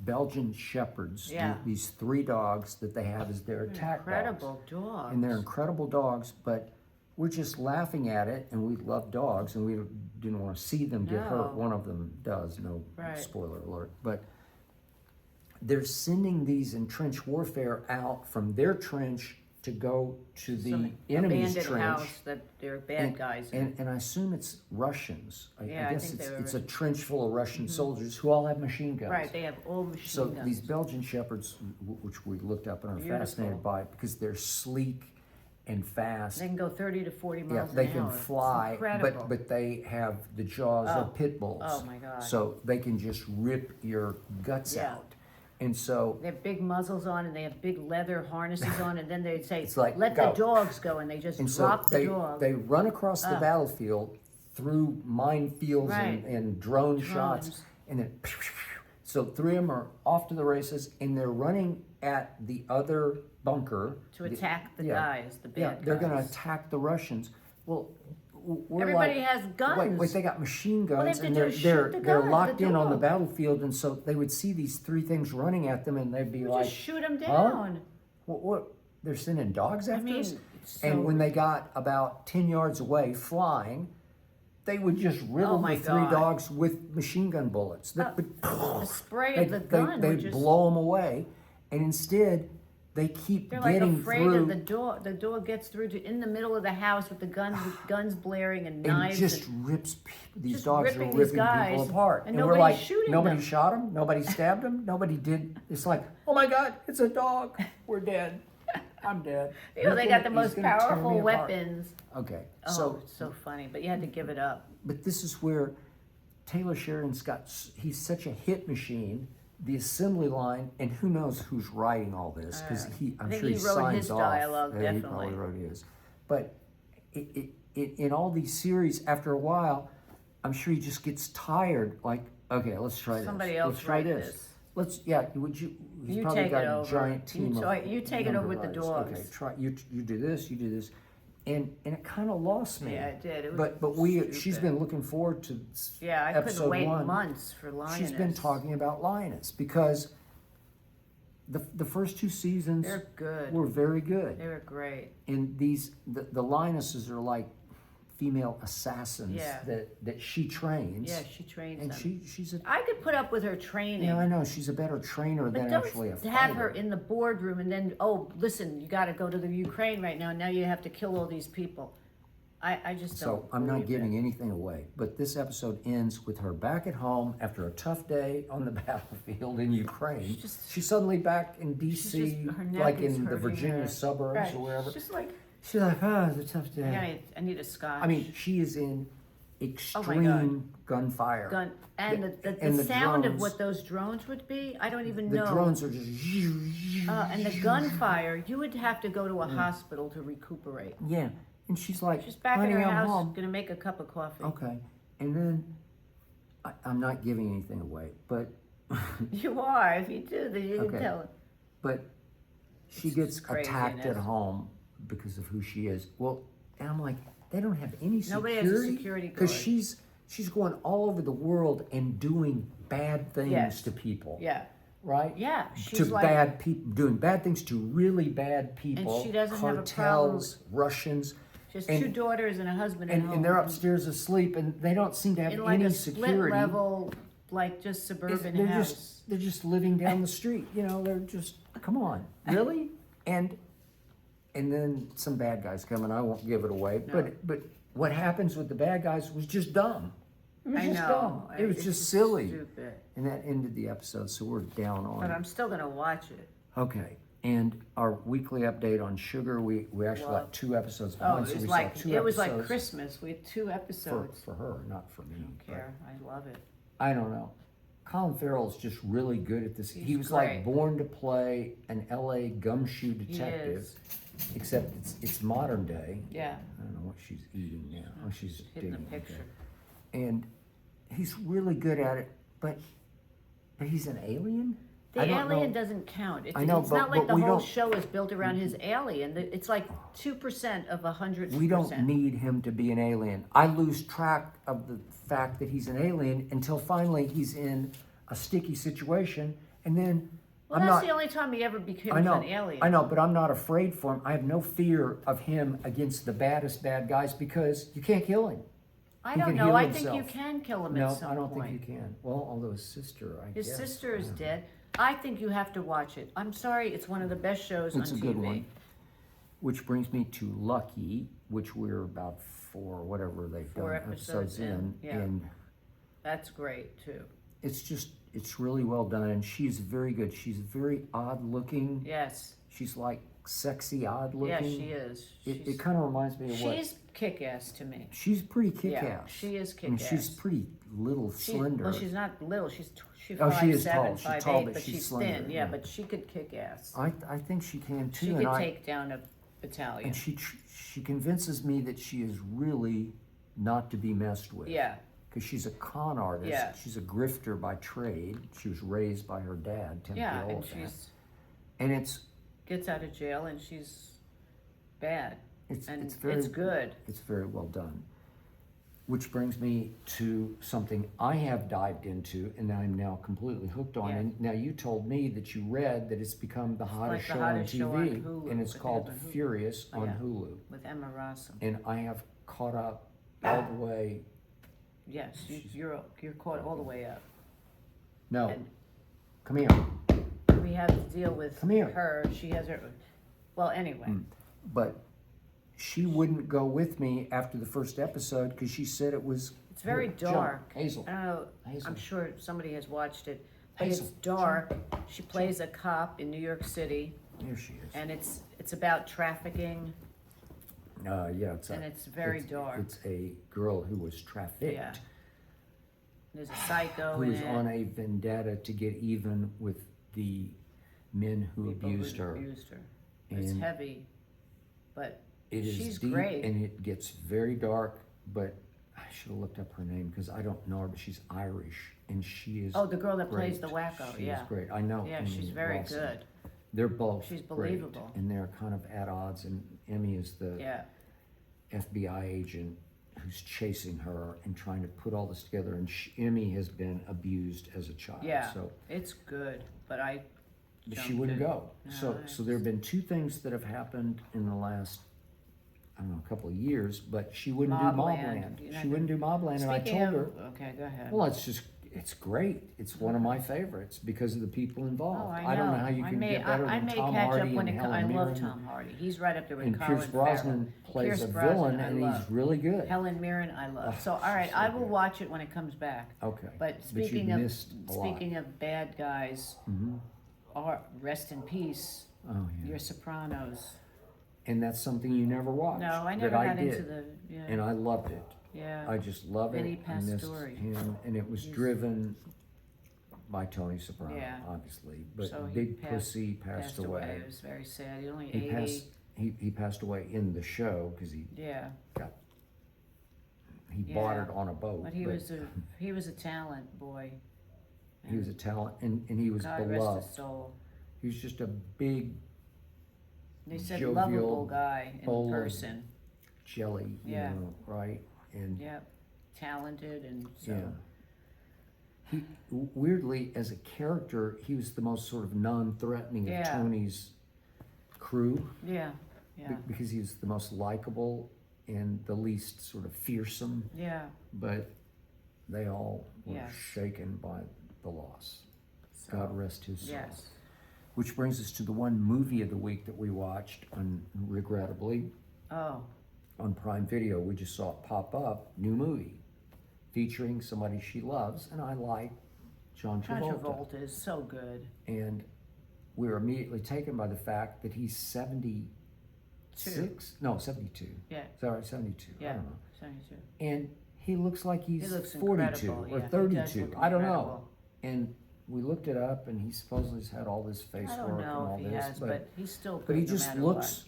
Belgian shepherds. Yeah. These 3 dogs that they have as their attack Incredible dogs. dog. And they're incredible dogs, but we're just laughing at it, and we love dogs, and we didn't want to see them get hurt. No. One of them does, no Right. spoiler alert. But they're sending these in trench warfare out from their trench to go to the Some enemy's abandoned trench. house that they're bad guys in. And I assume it's Russians. Yeah, I I guess think they were it's a Russian. trench full of Russian soldiers who all have machine guns. Right, they have all machine So guns. these Belgian shepherds, which we looked up and are Beautiful. fascinated by, because they're sleek and fast. They can go 30 to 40 Yeah, miles they an can hour. It's fly, incredible. but they have the jaws Oh. of pit bulls. Oh, my God. So they can just rip your guts Yeah. out. And so They have big muzzles on and they have big leather harnesses on, and then they'd say, It's like, let go. the dogs go, and they just And so drop the they, dog. they run across the Ah. battlefield through minefields Right. and drone shots, Drones. and then so 3 of them are off to the races, and they're running at the other bunker to attack the yeah. guys, the bad Yeah, they're going to guys. attack the Russians. Well, we're Everybody like, has guns. Wait, they got machine they have guns, to and do they're is they're shoot the they're gun, locked the in on the dog. battlefield, and so they would see these 3 things running at them, and they'd be like, Just shoot them huh? down. What? They're sending dogs after mean, us? it's And so- when they got about 10 yards away flying, they would just riddle Oh my the 3 God. dogs with machine gun bullets. The spray They of the gun they would just. blow them away, and instead they keep They're like getting afraid through of the door. The door gets through to in the middle of the house with the guns blaring and and knives. just rips these just dogs are ripping ripping these guys, people apart. and we're nobody's like, shooting nobody them. shot him, nobody stabbed him, nobody did. It's like, oh my God, it's a dog. We're dead. I'm dead. You know, they got the He's most gonna tear powerful me apart. weapons. Okay, Oh, so it's so funny, but you had to give it up. but this is where Taylor Sheridan's he's such a hit machine. The assembly line, and who knows who's writing all this, because I'm think sure he he wrote signs his off. dialogue, Yeah, he probably definitely. wrote his. But in all these series, after a while, I'm sure he just gets tired. Like, okay, let's try this. Somebody else Let's try write this. this. Let's would you? He's You probably take got it a over. giant You team of you take it over with the number dogs. writers. Okay, try you do this, you do this, and it kind of lost me. Yeah, it did. It was But she's stupid. been looking forward to Yeah, I couldn't episode wait 1. months for Lioness. She's been talking about Lioness because the first 2 seasons They're good. were very good, They were great. and the Lionesses are like female assassins Yeah. that she trains. Yeah, she trains and them. she's a I could put up with her training. yeah, I know she's a better trainer But than don't actually a fighter. have her in the boardroom and then, oh, listen, you got to go to the Ukraine right now. Now you have to kill all these people. I just don't. So I'm not believe giving it. anything away, but this episode ends with her back at home after a tough day on the battlefield in Ukraine. She's suddenly back in D.C., her neck like is in the hurting Virginia her. suburbs Right. or wherever. She's just like, She's like, it's a tough day. I need a scotch. I mean, she is in Oh extreme gunfire. gun and and the sound of drones- what those drones would be. I don't even The know. drones are just And the gunfire, you would have to go to a hospital to recuperate. yeah. And she's like, She's back honey, in her I'm house, home. gonna make a cup of coffee. Okay. And then, I'm not giving anything away, but You are. If you do, then you can tell it. but she It's gets craziness. attacked at home because of who she is. Well, and I'm like, they don't have any security. Nobody has a security guard. Because she's going all over the world and doing bad things to people. Yeah. Right? Yeah. To bad people, doing bad things to really bad people. And she doesn't have a cartels, Russians. She has 2 daughters and a husband at home. And they're upstairs asleep, and they don't seem to have in like any a security. split level, like just suburban house. They're just living down the street. They're just, come on, really? And then some bad guys come, and I won't give it away. No. But what happens with the bad guys was just dumb. It was just dumb. It was just silly. Stupid. And that ended the episode, so we're down on But it. I'm still gonna watch it. Okay. And our weekly update on Sugar, we actually got 2 episodes behind, so we saw 2 episodes. It was like Christmas. We had 2 episodes. For her, not for me. I don't care. I love it. I don't know. Colin Farrell's just really good at this. He was great. like born to play an LA gumshoe detective, is. except it's modern day. Yeah. I don't know what she's eating now. Oh, she's Hitting the digging. picture. And he's really good at it, but he's an alien? The I don't alien know. doesn't count. I know, it's not like but the we whole don't- show is built around his alien. It's like 2% of 100%. We don't need him to be an alien. I lose track of the fact that he's an alien until finally he's in a sticky situation, and then Well, that's the only time he ever became an alien. I know, but I'm not afraid for him. I have no fear of him against the baddest bad guys because you can't kill him. I He don't can know. heal I think you himself. can kill him No, at some I don't point. think you can. Well, although his sister, I His guess. sister is I don't know. dead. I think you have to watch it. I'm sorry, it's one of the best shows It's on a TV. good one. Which brings me to Lucky, which we're about 4, whatever they've 4 done, episodes in. yeah. And That's great too. it's really well done. And she's very good. She's very odd looking. Yes. She's like sexy, odd looking. Yeah, she is. It kind of reminds me of what. She's kick-ass to me. She's pretty kick-ass. Yeah, she is I mean, kick-ass. she's pretty little, slender. Well, she's not little. She's She is 5'7", tall. She's tall, 5'8", but but she's she's slender, thin. yeah. Yeah, but she could kick ass. I think she can too. She and could take down a battalion. And she convinces me that she is really not to be messed with. Yeah. Because she's a con artist. Yeah. She's a grifter by trade. She was raised by her dad, Tim Yeah, Thiel, and with that. she's And it's gets out of jail and she's bad. it's And it's very it's good. It's very well done. Which brings me to something I have dived into and I'm now completely hooked on. Yeah. And now you told me that you read that it's become the hottest, like the hottest show show on on TV, Hulu, and it's but it called is on Hulu. Furious on Yeah. Hulu. With Emma Rossum. And I have caught up all the way. Yes, you're caught all the way up. No, And come here. we have to deal with Come here. her. She has her. Well, anyway. But she wouldn't go with me after the first episode because she said it was. It's very Here, jump. dark. Hazel. I don't know. Hazel. I'm sure somebody has watched it. But Hazel, it's dark. She plays a cop in New York City, Here she is. and it's about trafficking. Yeah, it's very dark. It's a girl who was trafficked. Yeah. There's a psycho Who in is it. on a vendetta to get even with the men who People abused her. Abused her. It's And heavy, but It is she's deep great. and it gets very dark, but I should have looked up her name because I don't know her, but she's Irish and she is. Oh, the girl that plays great. the wacko, She yeah. is great. I know. Yeah, Emmy she's very Lawson. good. They're both She's great, believable. and they're kind of at odds. And Emmy is the Yeah. FBI agent who's chasing her and trying to put all this together. And Emmy has been abused as a child. Yeah. So It's good, but she jumped wouldn't in. go. No, So there have been 2 things that have happened in the last, I don't know, a couple of years, but she wouldn't do Mobland. Mobland. You're not She wouldn't do Mobland, and I Speaking told her, of, okay, go ahead. well, it's great. It's one of my favorites because of the people involved. Oh, I know. don't know how you can get better I than may Tom catch Hardy up when and I Helen love Mirren. Tom Hardy. He's right up there with And Colin Pierce Brosnan Farrell. plays Pierce a Brosnan, villain, I and love. he's really good. Helen Mirren, I love. Oh, So, all right, she's so I will good. watch it when it comes back. Okay. But you speaking of missed a lot. bad guys, rest in peace. Oh, yeah. Your Sopranos. And that's something you never watched. No, I that never got did. into the. Yeah. And I loved it. Yeah. I just love it. Vinny I missed Pastore. him, and it was driven by Tony Soprano, Yeah. obviously. But So he Big passed- Pussy passed away. It was very sad. He only He 80. passed. He passed away in the show because he Yeah. got. He bought it on a boat. But he was a talent, boy. He was a talent, and he was God beloved. rest his soul. He was just a big, They said jovial lovable guy in bowl of person. jelly, you know, right? And Yep. Talented and so. yeah. He weirdly, as a character, he was the most sort of non-threatening of Tony's crew. Yeah. Yeah. Because he was the most likable and the least sort of fearsome. Yeah. But they all were shaken by the loss. So, God rest his soul. Yes. Which brings us to the one movie of the week that we watched, regrettably, on Prime Video. We just saw it pop up, new movie, featuring somebody she loves, and I like, John Travolta. John Travolta is so good. And we were immediately taken by the fact that he's 76? No, 72. Yeah. Sorry, 72. Yeah. I don't know. 72. And he looks like he's He looks 42 incredible. or Yeah, he 32. does look I don't know. incredible. And we looked it up, and he supposedly has had all this face I work don't and know all if he this. has, but he's still good. But he no just matter looks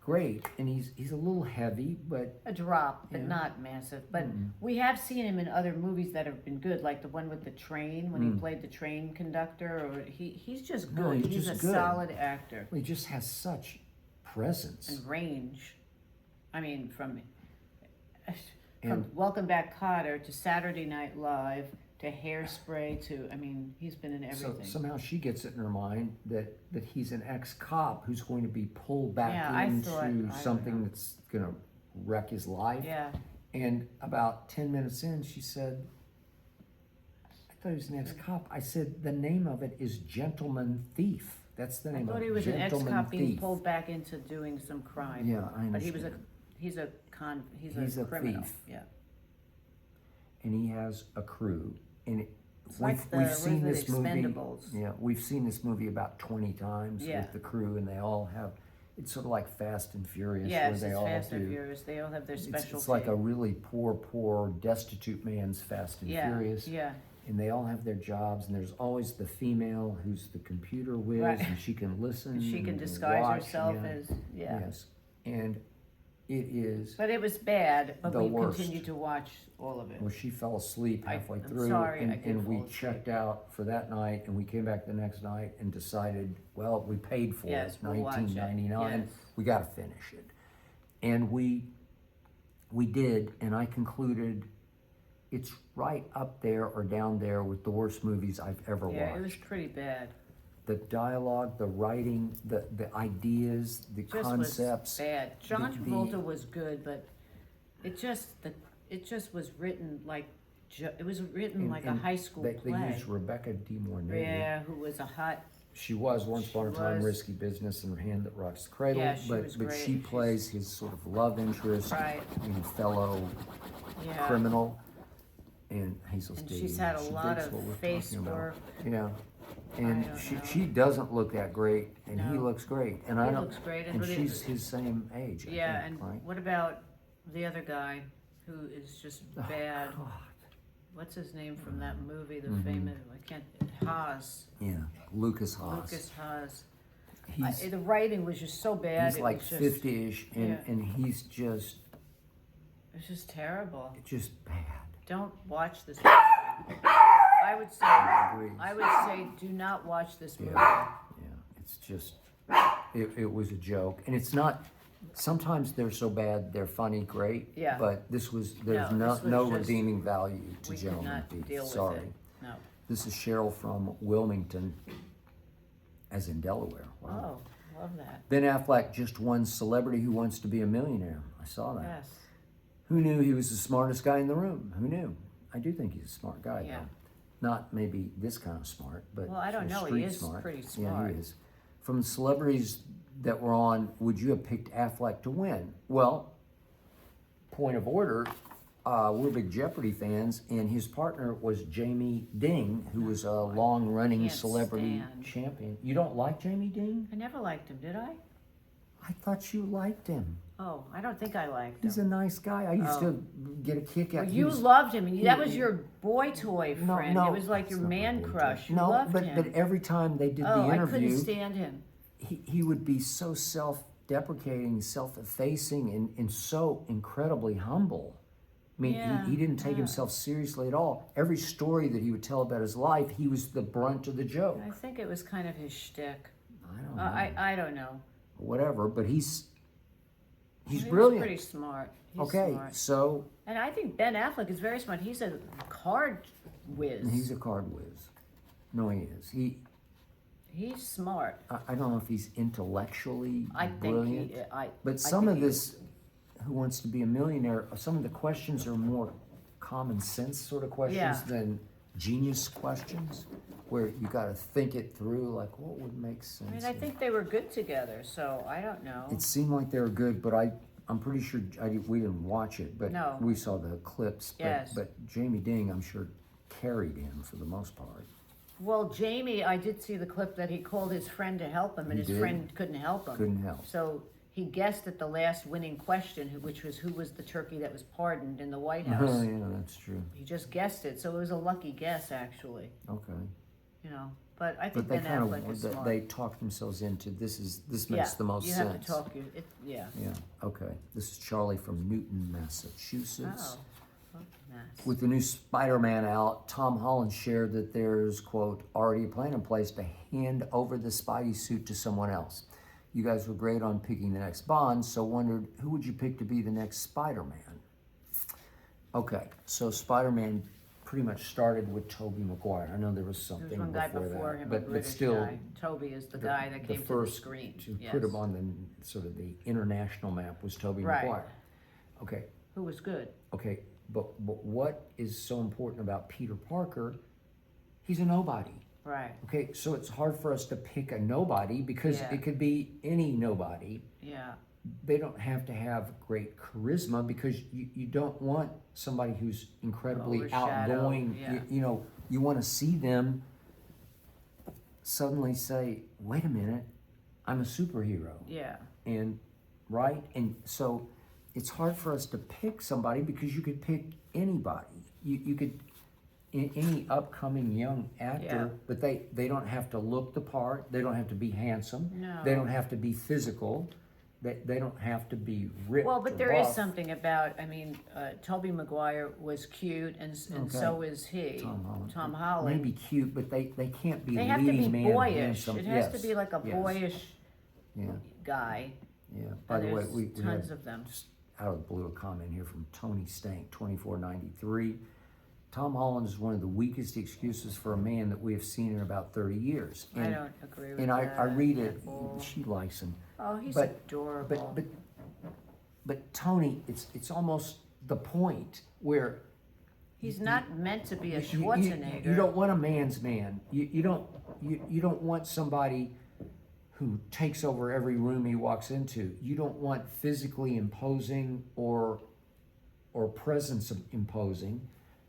great, and he's a little heavy, but what. A drop, but not massive. But we have seen him in other movies that have been good, like the one with the train when he played the train conductor. Or he's just good. No, he's he's just a good. solid actor he just has such presence. and range. I mean, from And- Welcome Back, Kotter to Saturday Night Live to Hairspray to, I mean, he's been in So everything. somehow she gets it in her mind that he's an ex-cop who's going to be pulled back I into don't something know. that's going to wreck his life. Yeah. And about 10 minutes in, she said, I thought he was an ex-cop. I said, the name of it is Gentleman Thief. That's the I name of it. thought he was an Gentleman ex-cop being Thief. pulled back into doing some crime. Yeah, I understand. But he's a criminal. thief. Yeah. And he has a crew. And like the- we've seen what is this it, movie. Expendables. Yeah, we've seen this movie about 20 times Yeah. with the crew, and they all have. It's sort of like Fast and Furious, Yes, where they it's all Fast and do. Furious. They all have their specialty. It's like a really poor, destitute man's Fast and Furious. Yeah. And they all have their jobs, and there's always the female who's the computer whiz, Right. and she can listen. She can and disguise watch, herself yeah. as Yes, and it is. But it was bad. But The we worst. continued to watch all of it. Well, she fell asleep halfway I'm through, sorry, I and, did and we fall asleep. checked out for that night, and we came back the next night and decided, well, we paid for Yes, it, we'll watch it. $19.99. Yes. We got to finish it, and we did, and I concluded it's right up there or down there with the worst movies I've ever Yeah, watched. it was pretty bad. The dialogue, the writing, the ideas, the Just concepts. was bad. John the- Travolta was good, but it just was written like it was written like a high school They play. used Rebecca De Mornay. Yeah, who was a hot. She was once upon a She time was. Risky Business and Her Hand That Rocks the Cradle, Yeah, she but was but great. she plays his sort of love interest Right. and fellow Yeah. criminal. And Hazel's And dating. she's had a She lot digs of what we're face talking about. work. Yeah. And don't she, know. she doesn't look that great, and he No. looks great. And He I don't. looks great, And but it- she's his same age. I Yeah, think, and right? what about the other guy who is just bad? God. What's his name from that movie? The Mm-hmm. famous Haas. Yeah, Lucas Haas. Lucas Haas. He's The writing was just so bad. he's it like was just, 50-ish, and yeah. and he's just just terrible. bad. Don't watch this movie. I would Agreed. say do not watch this movie. Yeah, it's just, it was a joke. And it's not, sometimes they're so bad, they're funny, great. Yeah. But there's No, this no was just- redeeming value to We could Gentleman not Thief. deal with Sorry. it. No. This is Cheryl from Wilmington, as in Delaware. Wow. Oh, love that. Ben Affleck just won Celebrity Who Wants to Be a Millionaire. I saw that. Yes. Who knew he was the smartest guy in the room? Who knew? I do think he's a smart guy, Yeah. though. Not maybe this kind of smart, but Well, I don't sort of know. He street is pretty Yeah, smart. he is. From the celebrities that were on, would you have picked Affleck to win? Well, point of order, we're big Jeopardy fans, and his partner was Jamie Ding, who was a long-running can't celebrity stand. champion. You don't like Jamie Ding? I never liked him, did I? I thought you liked him. Oh, I don't think I liked He's him. a nice guy. I used to get a kick out. Well, he you was- loved him, and that was your boy toy No, friend. no, it was like it's your not my man boy toy. crush. You No, loved but him. but every time they did oh, the I couldn't interview, stand him. he would be so self-deprecating, self-effacing, and so incredibly humble. I mean, Yeah, he didn't take yeah. himself seriously at all. Every story that he would tell about his life, he was the brunt of the joke. I think it was kind of his shtick. I don't know. I don't know. Whatever, but he's He brilliant. was pretty smart. He's Okay, smart. so And I think Ben Affleck is very smart. He's a card whiz. he's a card whiz. No, he is. He's smart. I don't know if he's intellectually I think brilliant, but I some think of he this, Who Wants to Be a Millionaire, some of the questions are more common sense sort of questions Yeah. than genius questions, where you got to think it through, like what would make sense. I mean, I think they were good together, so I don't know. It seemed like they were good, but I'm pretty sure we didn't watch it, but No. we saw the clips. Yes. But Jamie Ding, I'm sure, carried him for the most part. Well, Jamie, I did see the clip that he called his friend to help him, and He his did? friend couldn't help him. Couldn't help. So he guessed at the last winning question, which was who was the turkey that was pardoned in the White House. Oh, yeah, that's true. He just guessed it, so it was a lucky guess, actually. Okay. You know, but I But think they Ben kind Affleck is of smart. they talked themselves into this Yeah, makes the most you sense. have to talk. Yeah. Yeah. Okay. This is Charlie from Newton, Massachusetts. Oh, nice. With the new Spider-Man out, Tom Holland shared that there's, quote, already a plan in place to hand over the Spidey suit to someone else. You guys were great on picking the next Bond, so wondered who would you pick to be the next Spider-Man? Okay, so Spider-Man pretty much started with Tobey Maguire. I know there was something There's one guy before that, him, a but British still, guy. Toby is the guy that came to the first screen. to Yes. put him on the sort of the international map was Tobey Right. Maguire. Okay, Who was good. okay, but what is so important about Peter Parker? He's a nobody. Right. Okay, so it's hard for us to pick a nobody because Yeah. it could be any nobody. Yeah. They don't have to have great charisma because you don't want somebody who's incredibly Overshadow, outgoing. yeah. You want to see them suddenly say, wait a minute, I'm a superhero. Yeah. And right? And so it's hard for us to pick somebody because you could pick anybody. You could any upcoming young actor, Yeah. but they don't have to look the part. They don't have to be handsome. No. They don't have to be physical. They don't have to be ripped. Well, but or there is buff. something about, I mean, Tobey Maguire was cute, and Okay. so is he. Tom Holland. Holland. Maybe cute, but they can't be They have to leading be man boyish. handsome. It has Yes. to be like a Yes. boyish Yeah, guy. yeah. By And the way, there's we tons had of them. just out of the blue a comment here from Tony Stank, 2493. Tom Holland is one of the weakest excuses for a man that we have seen in about 30 years. I don't agree with And that. I read it. at all. She likes him. Oh, he's but- adorable. But Tony, it's almost the point where He's not meant to be a you- Schwarzenegger. You don't want a man's man. You don't want somebody who takes over every room he walks into. You don't want physically imposing or presence imposing.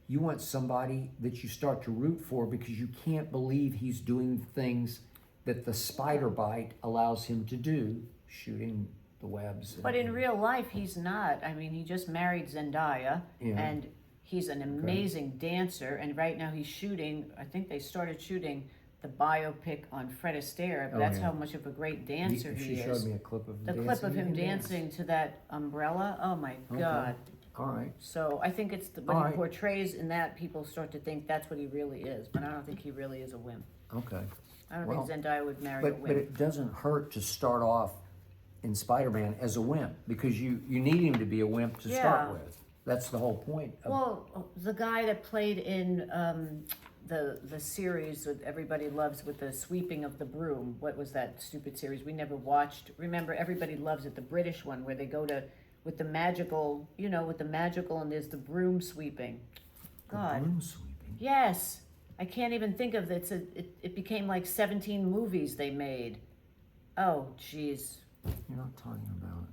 You want somebody that you start to root for because you can't believe he's doing things that the spider bite allows him to do, shooting the webs. But in real life, he's not. I mean, he just married Zendaya, Yeah. and he's an amazing dancer. And right now, he's shooting. I think they started shooting the biopic on Fred Astaire. Oh, That's yeah. how much of a great dancer She he showed is. me a clip of him The dancing. clip of He him can dance. dancing to that umbrella. Oh my Okay. God! All right. So I think it's what All he right. portrays in that. People start to think that's what he really is, but I don't think he really is a wimp. Okay. I don't Well, think Zendaya would marry a But wimp. it doesn't hurt to start off in Spider-Man as a wimp because you need him to be a wimp to Yeah. start with. That's the whole point. Well, the guy that played in the series that everybody loves with the sweeping of the broom. What was that stupid series we never watched? Remember, Everybody Loves It, the British one, where they go to with the magical, and there's the broom sweeping. God, Broom sweeping. yes, I can't even think of it. It became like 17 movies they made. Oh, jeez, You're not talking about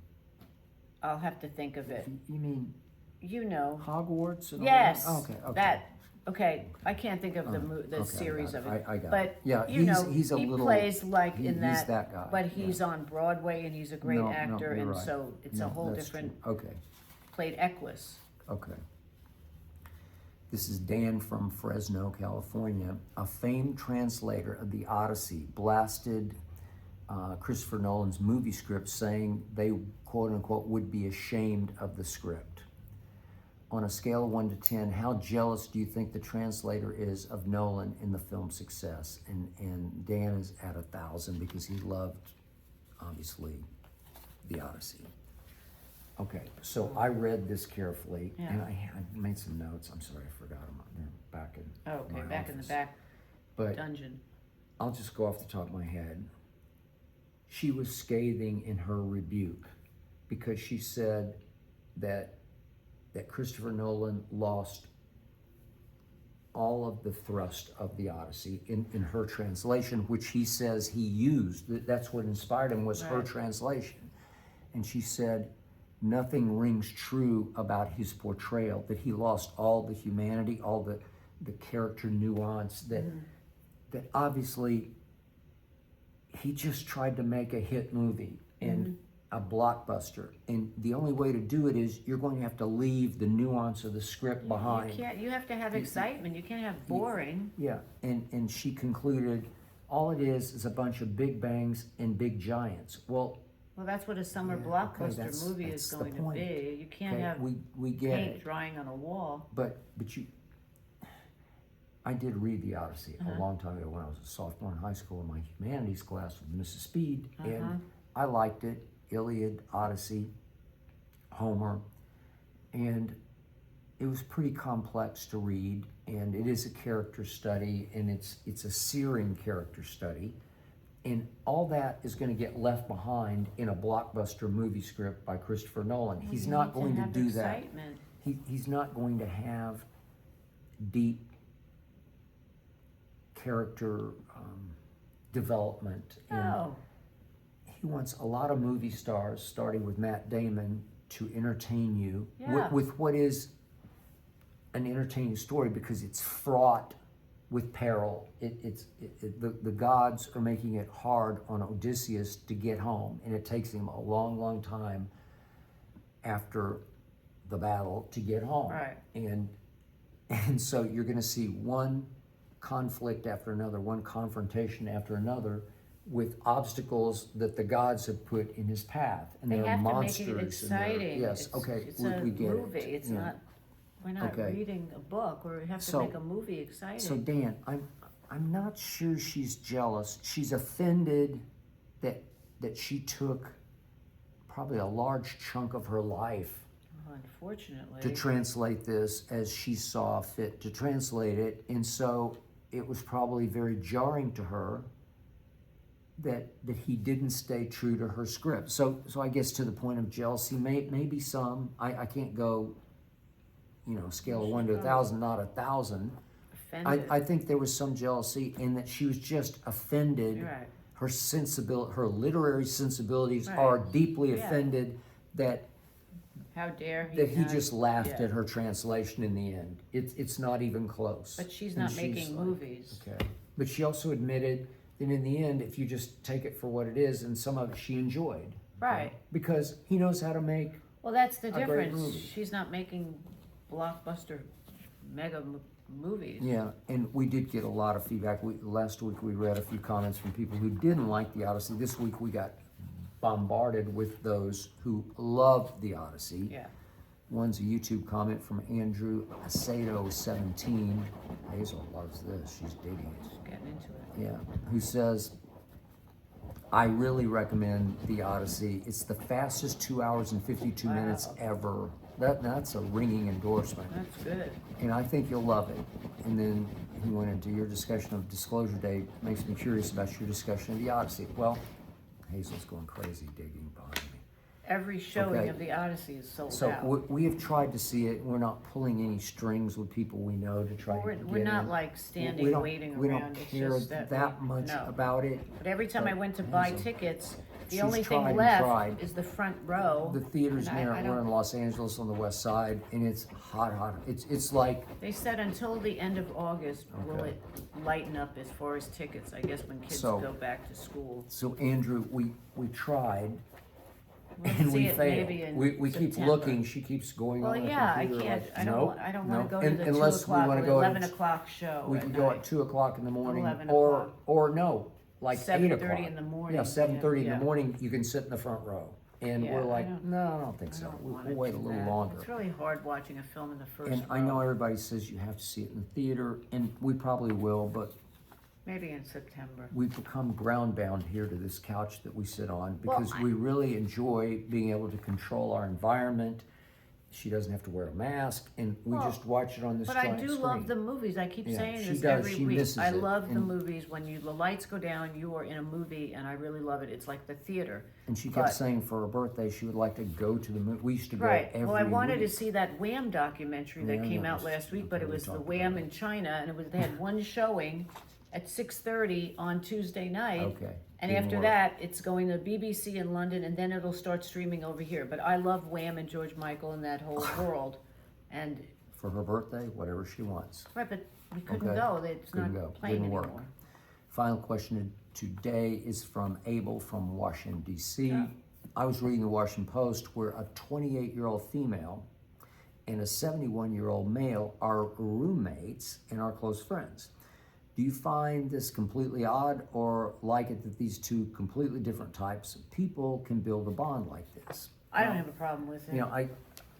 I'll have to think of it. You mean You know. Hogwarts and Yes. all that? Okay. That. Okay, I can't think of the Okay, series I of got it. I got But it. Yeah, you know, he's a he little. plays like in he's that. that guy. But he's on Broadway and he's a great No, no, actor, you're and right. so it's No, a whole that's different. true. Okay. Played Equus. Okay. This is Dan from Fresno, California. A famed translator of the Odyssey blasted Christopher Nolan's movie script, saying they, quote unquote, would be ashamed of the script. on a scale of 1 to 10, how jealous do you think the translator is of Nolan in the film's success? And Dan is at 1,000 because he loved, obviously, the Odyssey. Okay, so I read this carefully, and I made some notes. I'm sorry, I forgot them. They're back in my back office. in the back But dungeon. I'll just go off the top of my head. She was scathing in her rebuke because she said that Christopher Nolan lost all of the thrust of the Odyssey in her translation, which he says he used. That's what inspired him, was her translation. And she said, nothing rings true about his portrayal, that he lost all the humanity, all the character nuance, that obviously he just tried to make a hit movie and a blockbuster. And the only way to do it is you're going to have to leave the nuance of the script behind. You have to have excitement. You can't have boring. Yeah, and she concluded, all it is a bunch of big bangs and big giants. Well, that's what a summer blockbuster movie is going to be. You can't have we get paint drying on a wall. But I did read the Odyssey a long time ago when I was a sophomore in high school in my humanities class with Mrs. Speed, and I liked it. Iliad, Odyssey, Homer, and it was pretty complex to read, and it is a character study, and it's a searing character study, and all that is going to get left behind in a blockbuster movie script by Christopher Nolan. He's not going to do that. He's not going to have deep character development. No. He wants a lot of movie stars, starting with Matt Damon, to entertain you with what is an entertaining story, because it's fraught with peril. The gods are making it hard on Odysseus to get home, and it takes him a long, long time after the battle to get home. Right. And so you're going to see one conflict after another, one confrontation after another, with obstacles that the gods have put in his path, and there are monsters. They have to make it exciting. Yes, okay, it's we get movie. it. It's not. We're not reading a book. We have to make a movie exciting. So Dan, I'm not sure she's jealous. She's offended that she took probably a large chunk of her life, unfortunately, to translate this as she saw fit to translate it, and so it was probably very jarring to her that he didn't stay true to her script. So I guess to the point of jealousy, maybe some. I can't go, scale of 1 to 1,000, not 1,000. I think there was some jealousy in that she was just offended. Right. Her literary sensibilities are deeply offended that how dare he? That he just laughed at her translation in the end. It's not even close. But she's not making movies. Okay. But she also admitted that in the end, if you just take it for what it is, and some of it she enjoyed. Right. Because he knows how to make. Well, that's the great difference. movie. She's not making blockbuster mega movies. Yeah, and we did get a lot of feedback. Last week we read a few comments from people who didn't like the Odyssey. This week we got bombarded with those who loved the Odyssey. Yeah. One's a YouTube comment from Andrew Aceto17. Hazel loves this. She's digging it. She's getting into it. Yeah. Who says, I really recommend the Odyssey. It's the fastest 2 hours and 52 minutes ever. That's a ringing endorsement. That's good. And I think you'll love it. And then he went into your discussion of Disclosure Day. Makes me curious about your discussion of the Odyssey. Well, Hazel's going crazy digging behind me. Every showing of the Odyssey is sold out. So we have tried to see it. We're not pulling any strings with people we know to try to get We're not in. like standing waiting we around. don't care that much about it. But every time I went to buy tickets, the she's only tried thing and left tried. is the front row. The theaters And near I we're don't- in Los Angeles on the west side, and it's hot. It's like They said until the end of August will Okay. it lighten up as far as tickets, I guess, when kids So- go back to school. so. Andrew, we tried. We'll And see we it fail. maybe in We keep September. looking. She keeps going Well, on. yeah, I the computer can't. like, I nope, don't want to go no. to the 2 Unless we o'clock wanna or go 11 at- o'clock show. We at could go night. at 2 o'clock in the morning, 11 or o'clock. or no, like 8 o'clock. 7:30 in the morning. Yeah, 7:30 in Yeah. the morning. You can sit in the front row. And Yeah, we're I like, don't- no, I don't think I so. don't We'll wanna wait a do little that. longer. It's really hard watching a film in the first And I know row. everybody says you have to see it in the theater, and we probably will, but Maybe in September. we've become ground bound here to this couch that we sit on Well, because we really enjoy being able to control our environment. She doesn't have to wear a mask, and we Well, just watch it on this But giant I do screen. love the movies. I keep Yeah, saying she this does. every She week. misses I it. love the And- movies. When the lights go down, you are in a movie, and I really love it. It's like the theater. And she kept But- saying for her birthday she would like to go to the movie. We used to go Right. every Well, I wanted to week. see that Wham documentary that Yeah, came that out was- last week, but it we was the talked Wham about in China, and they had one showing at 6:30 on Tuesday night. Okay. And Didn't after work. that, it's going to BBC in London, and then it'll start streaming over here. But I love Wham and George Michael and that whole world. And For her birthday, whatever she wants. right, but we couldn't Okay. go. It's Couldn't not go. playing Didn't work. anymore. Final question today is from Abel from Washington, D.C. Yeah. I was reading the Washington Post where a 28-year-old female and a 71-year-old male are roommates and are close friends. Do you find this completely odd or like it that these two completely different types of people can build a bond like this? I don't have a problem with it. You know, I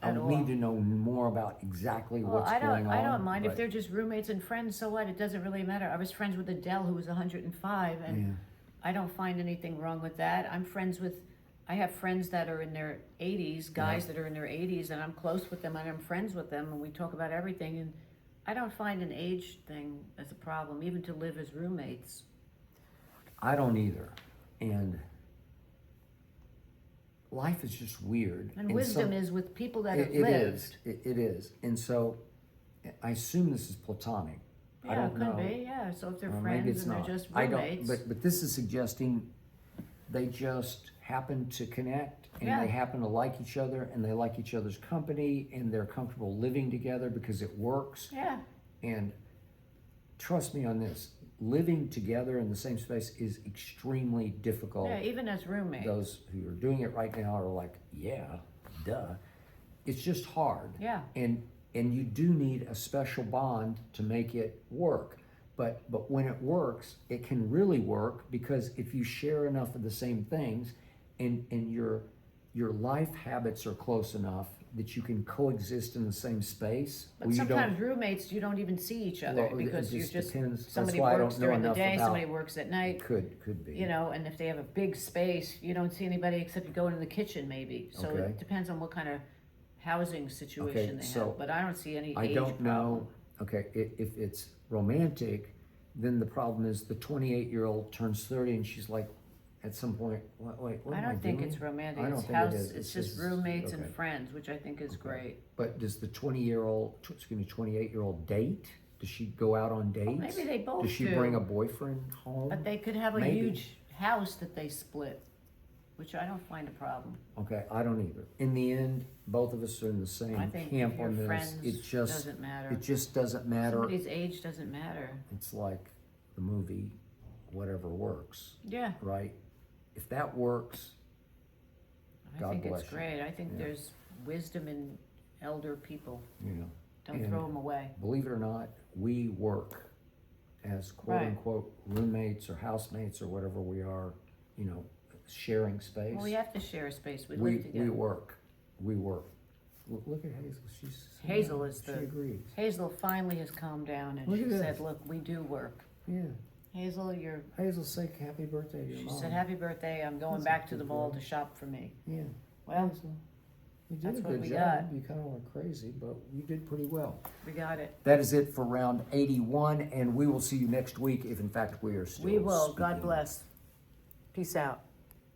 At all. need to know more about exactly Well, what's I going don't. on. I don't mind if but- they're just roommates and friends. So what? It doesn't really matter. I was friends with Adele, who was 105, and Yeah. I don't find anything wrong with that. I'm friends with. I have friends that are in their 80s, guys that are in their 80s, and I'm close with them, and I'm friends with them, and we talk about everything. And I don't find an age thing as a problem, even to live as roommates. I don't either. And life is just weird. And wisdom is with people that have it lived. is. It is. And so I assume this is platonic. I Yeah, don't it could know. be. Yeah. So if they're Or maybe friends it's and not. they're just I roommates, don't. But this is suggesting they just happen to connect and Yeah. they happen to like each other and they like each other's company and they're comfortable living together because it works. yeah. And trust me on this, living together in the same space is extremely difficult. Yeah, even as roommates. Those who are doing it right now are like, yeah, duh. It's just hard. Yeah. And you do need a special bond to make it work. But when it works, it can really work because if you share enough of the same things and your life habits are close enough that you can coexist in the same space. But where you don't- sometimes roommates, you don't even see each other Well, it because you're just just, depends. That's somebody why I works don't know during the enough day, about- somebody works at night, Could be. you know, and if they have a big space, you don't see anybody except you go into the kitchen maybe. So Okay. it depends on what kind of housing situation they so have, but I don't see any I age don't problem. know, okay, if it's romantic, then the problem is the 28-year-old turns 30 and she's like, at some point, wait, what I am I don't think doing? it's romantic, I don't it's think house, it is. it's just roommates and okay. friends, which I think is great. But does the 28-year-old date? Does she go out on dates? maybe they both Does she do. bring a boyfriend home? But they could have a Maybe. huge house that they split, which I don't find a problem. Okay, I don't either. In the end, both of us are in the I same think camp your on this. friends It just doesn't matter. It just doesn't matter. Somebody's age doesn't matter. It's like the movie, whatever works, Yeah, right? If that works, I God think bless it's you. great. I think Yeah. there's wisdom in elder people. you know. Don't And throw them away. Believe it or not, we work as quote Right. unquote roommates or housemates or whatever we are, you know, sharing space. Well, we have to share a space. We live we together. work. We work. Look at Hazel. Hazel is she the- agrees. Hazel finally has calmed down and Look she at said, this. "Look, we do work." Yeah. Hazel, Hazel, say happy birthday to your she mom. said, "Happy birthday! I'm going That's a back to good the mall girl. to shop for me." Yeah. Well, Hazel, you did that's a what good we job. got. You kind of went crazy, but you did pretty well. we got it. That is it for round 81, and we will see you next week if, in fact, we are still We will. God speaking. bless. Peace out.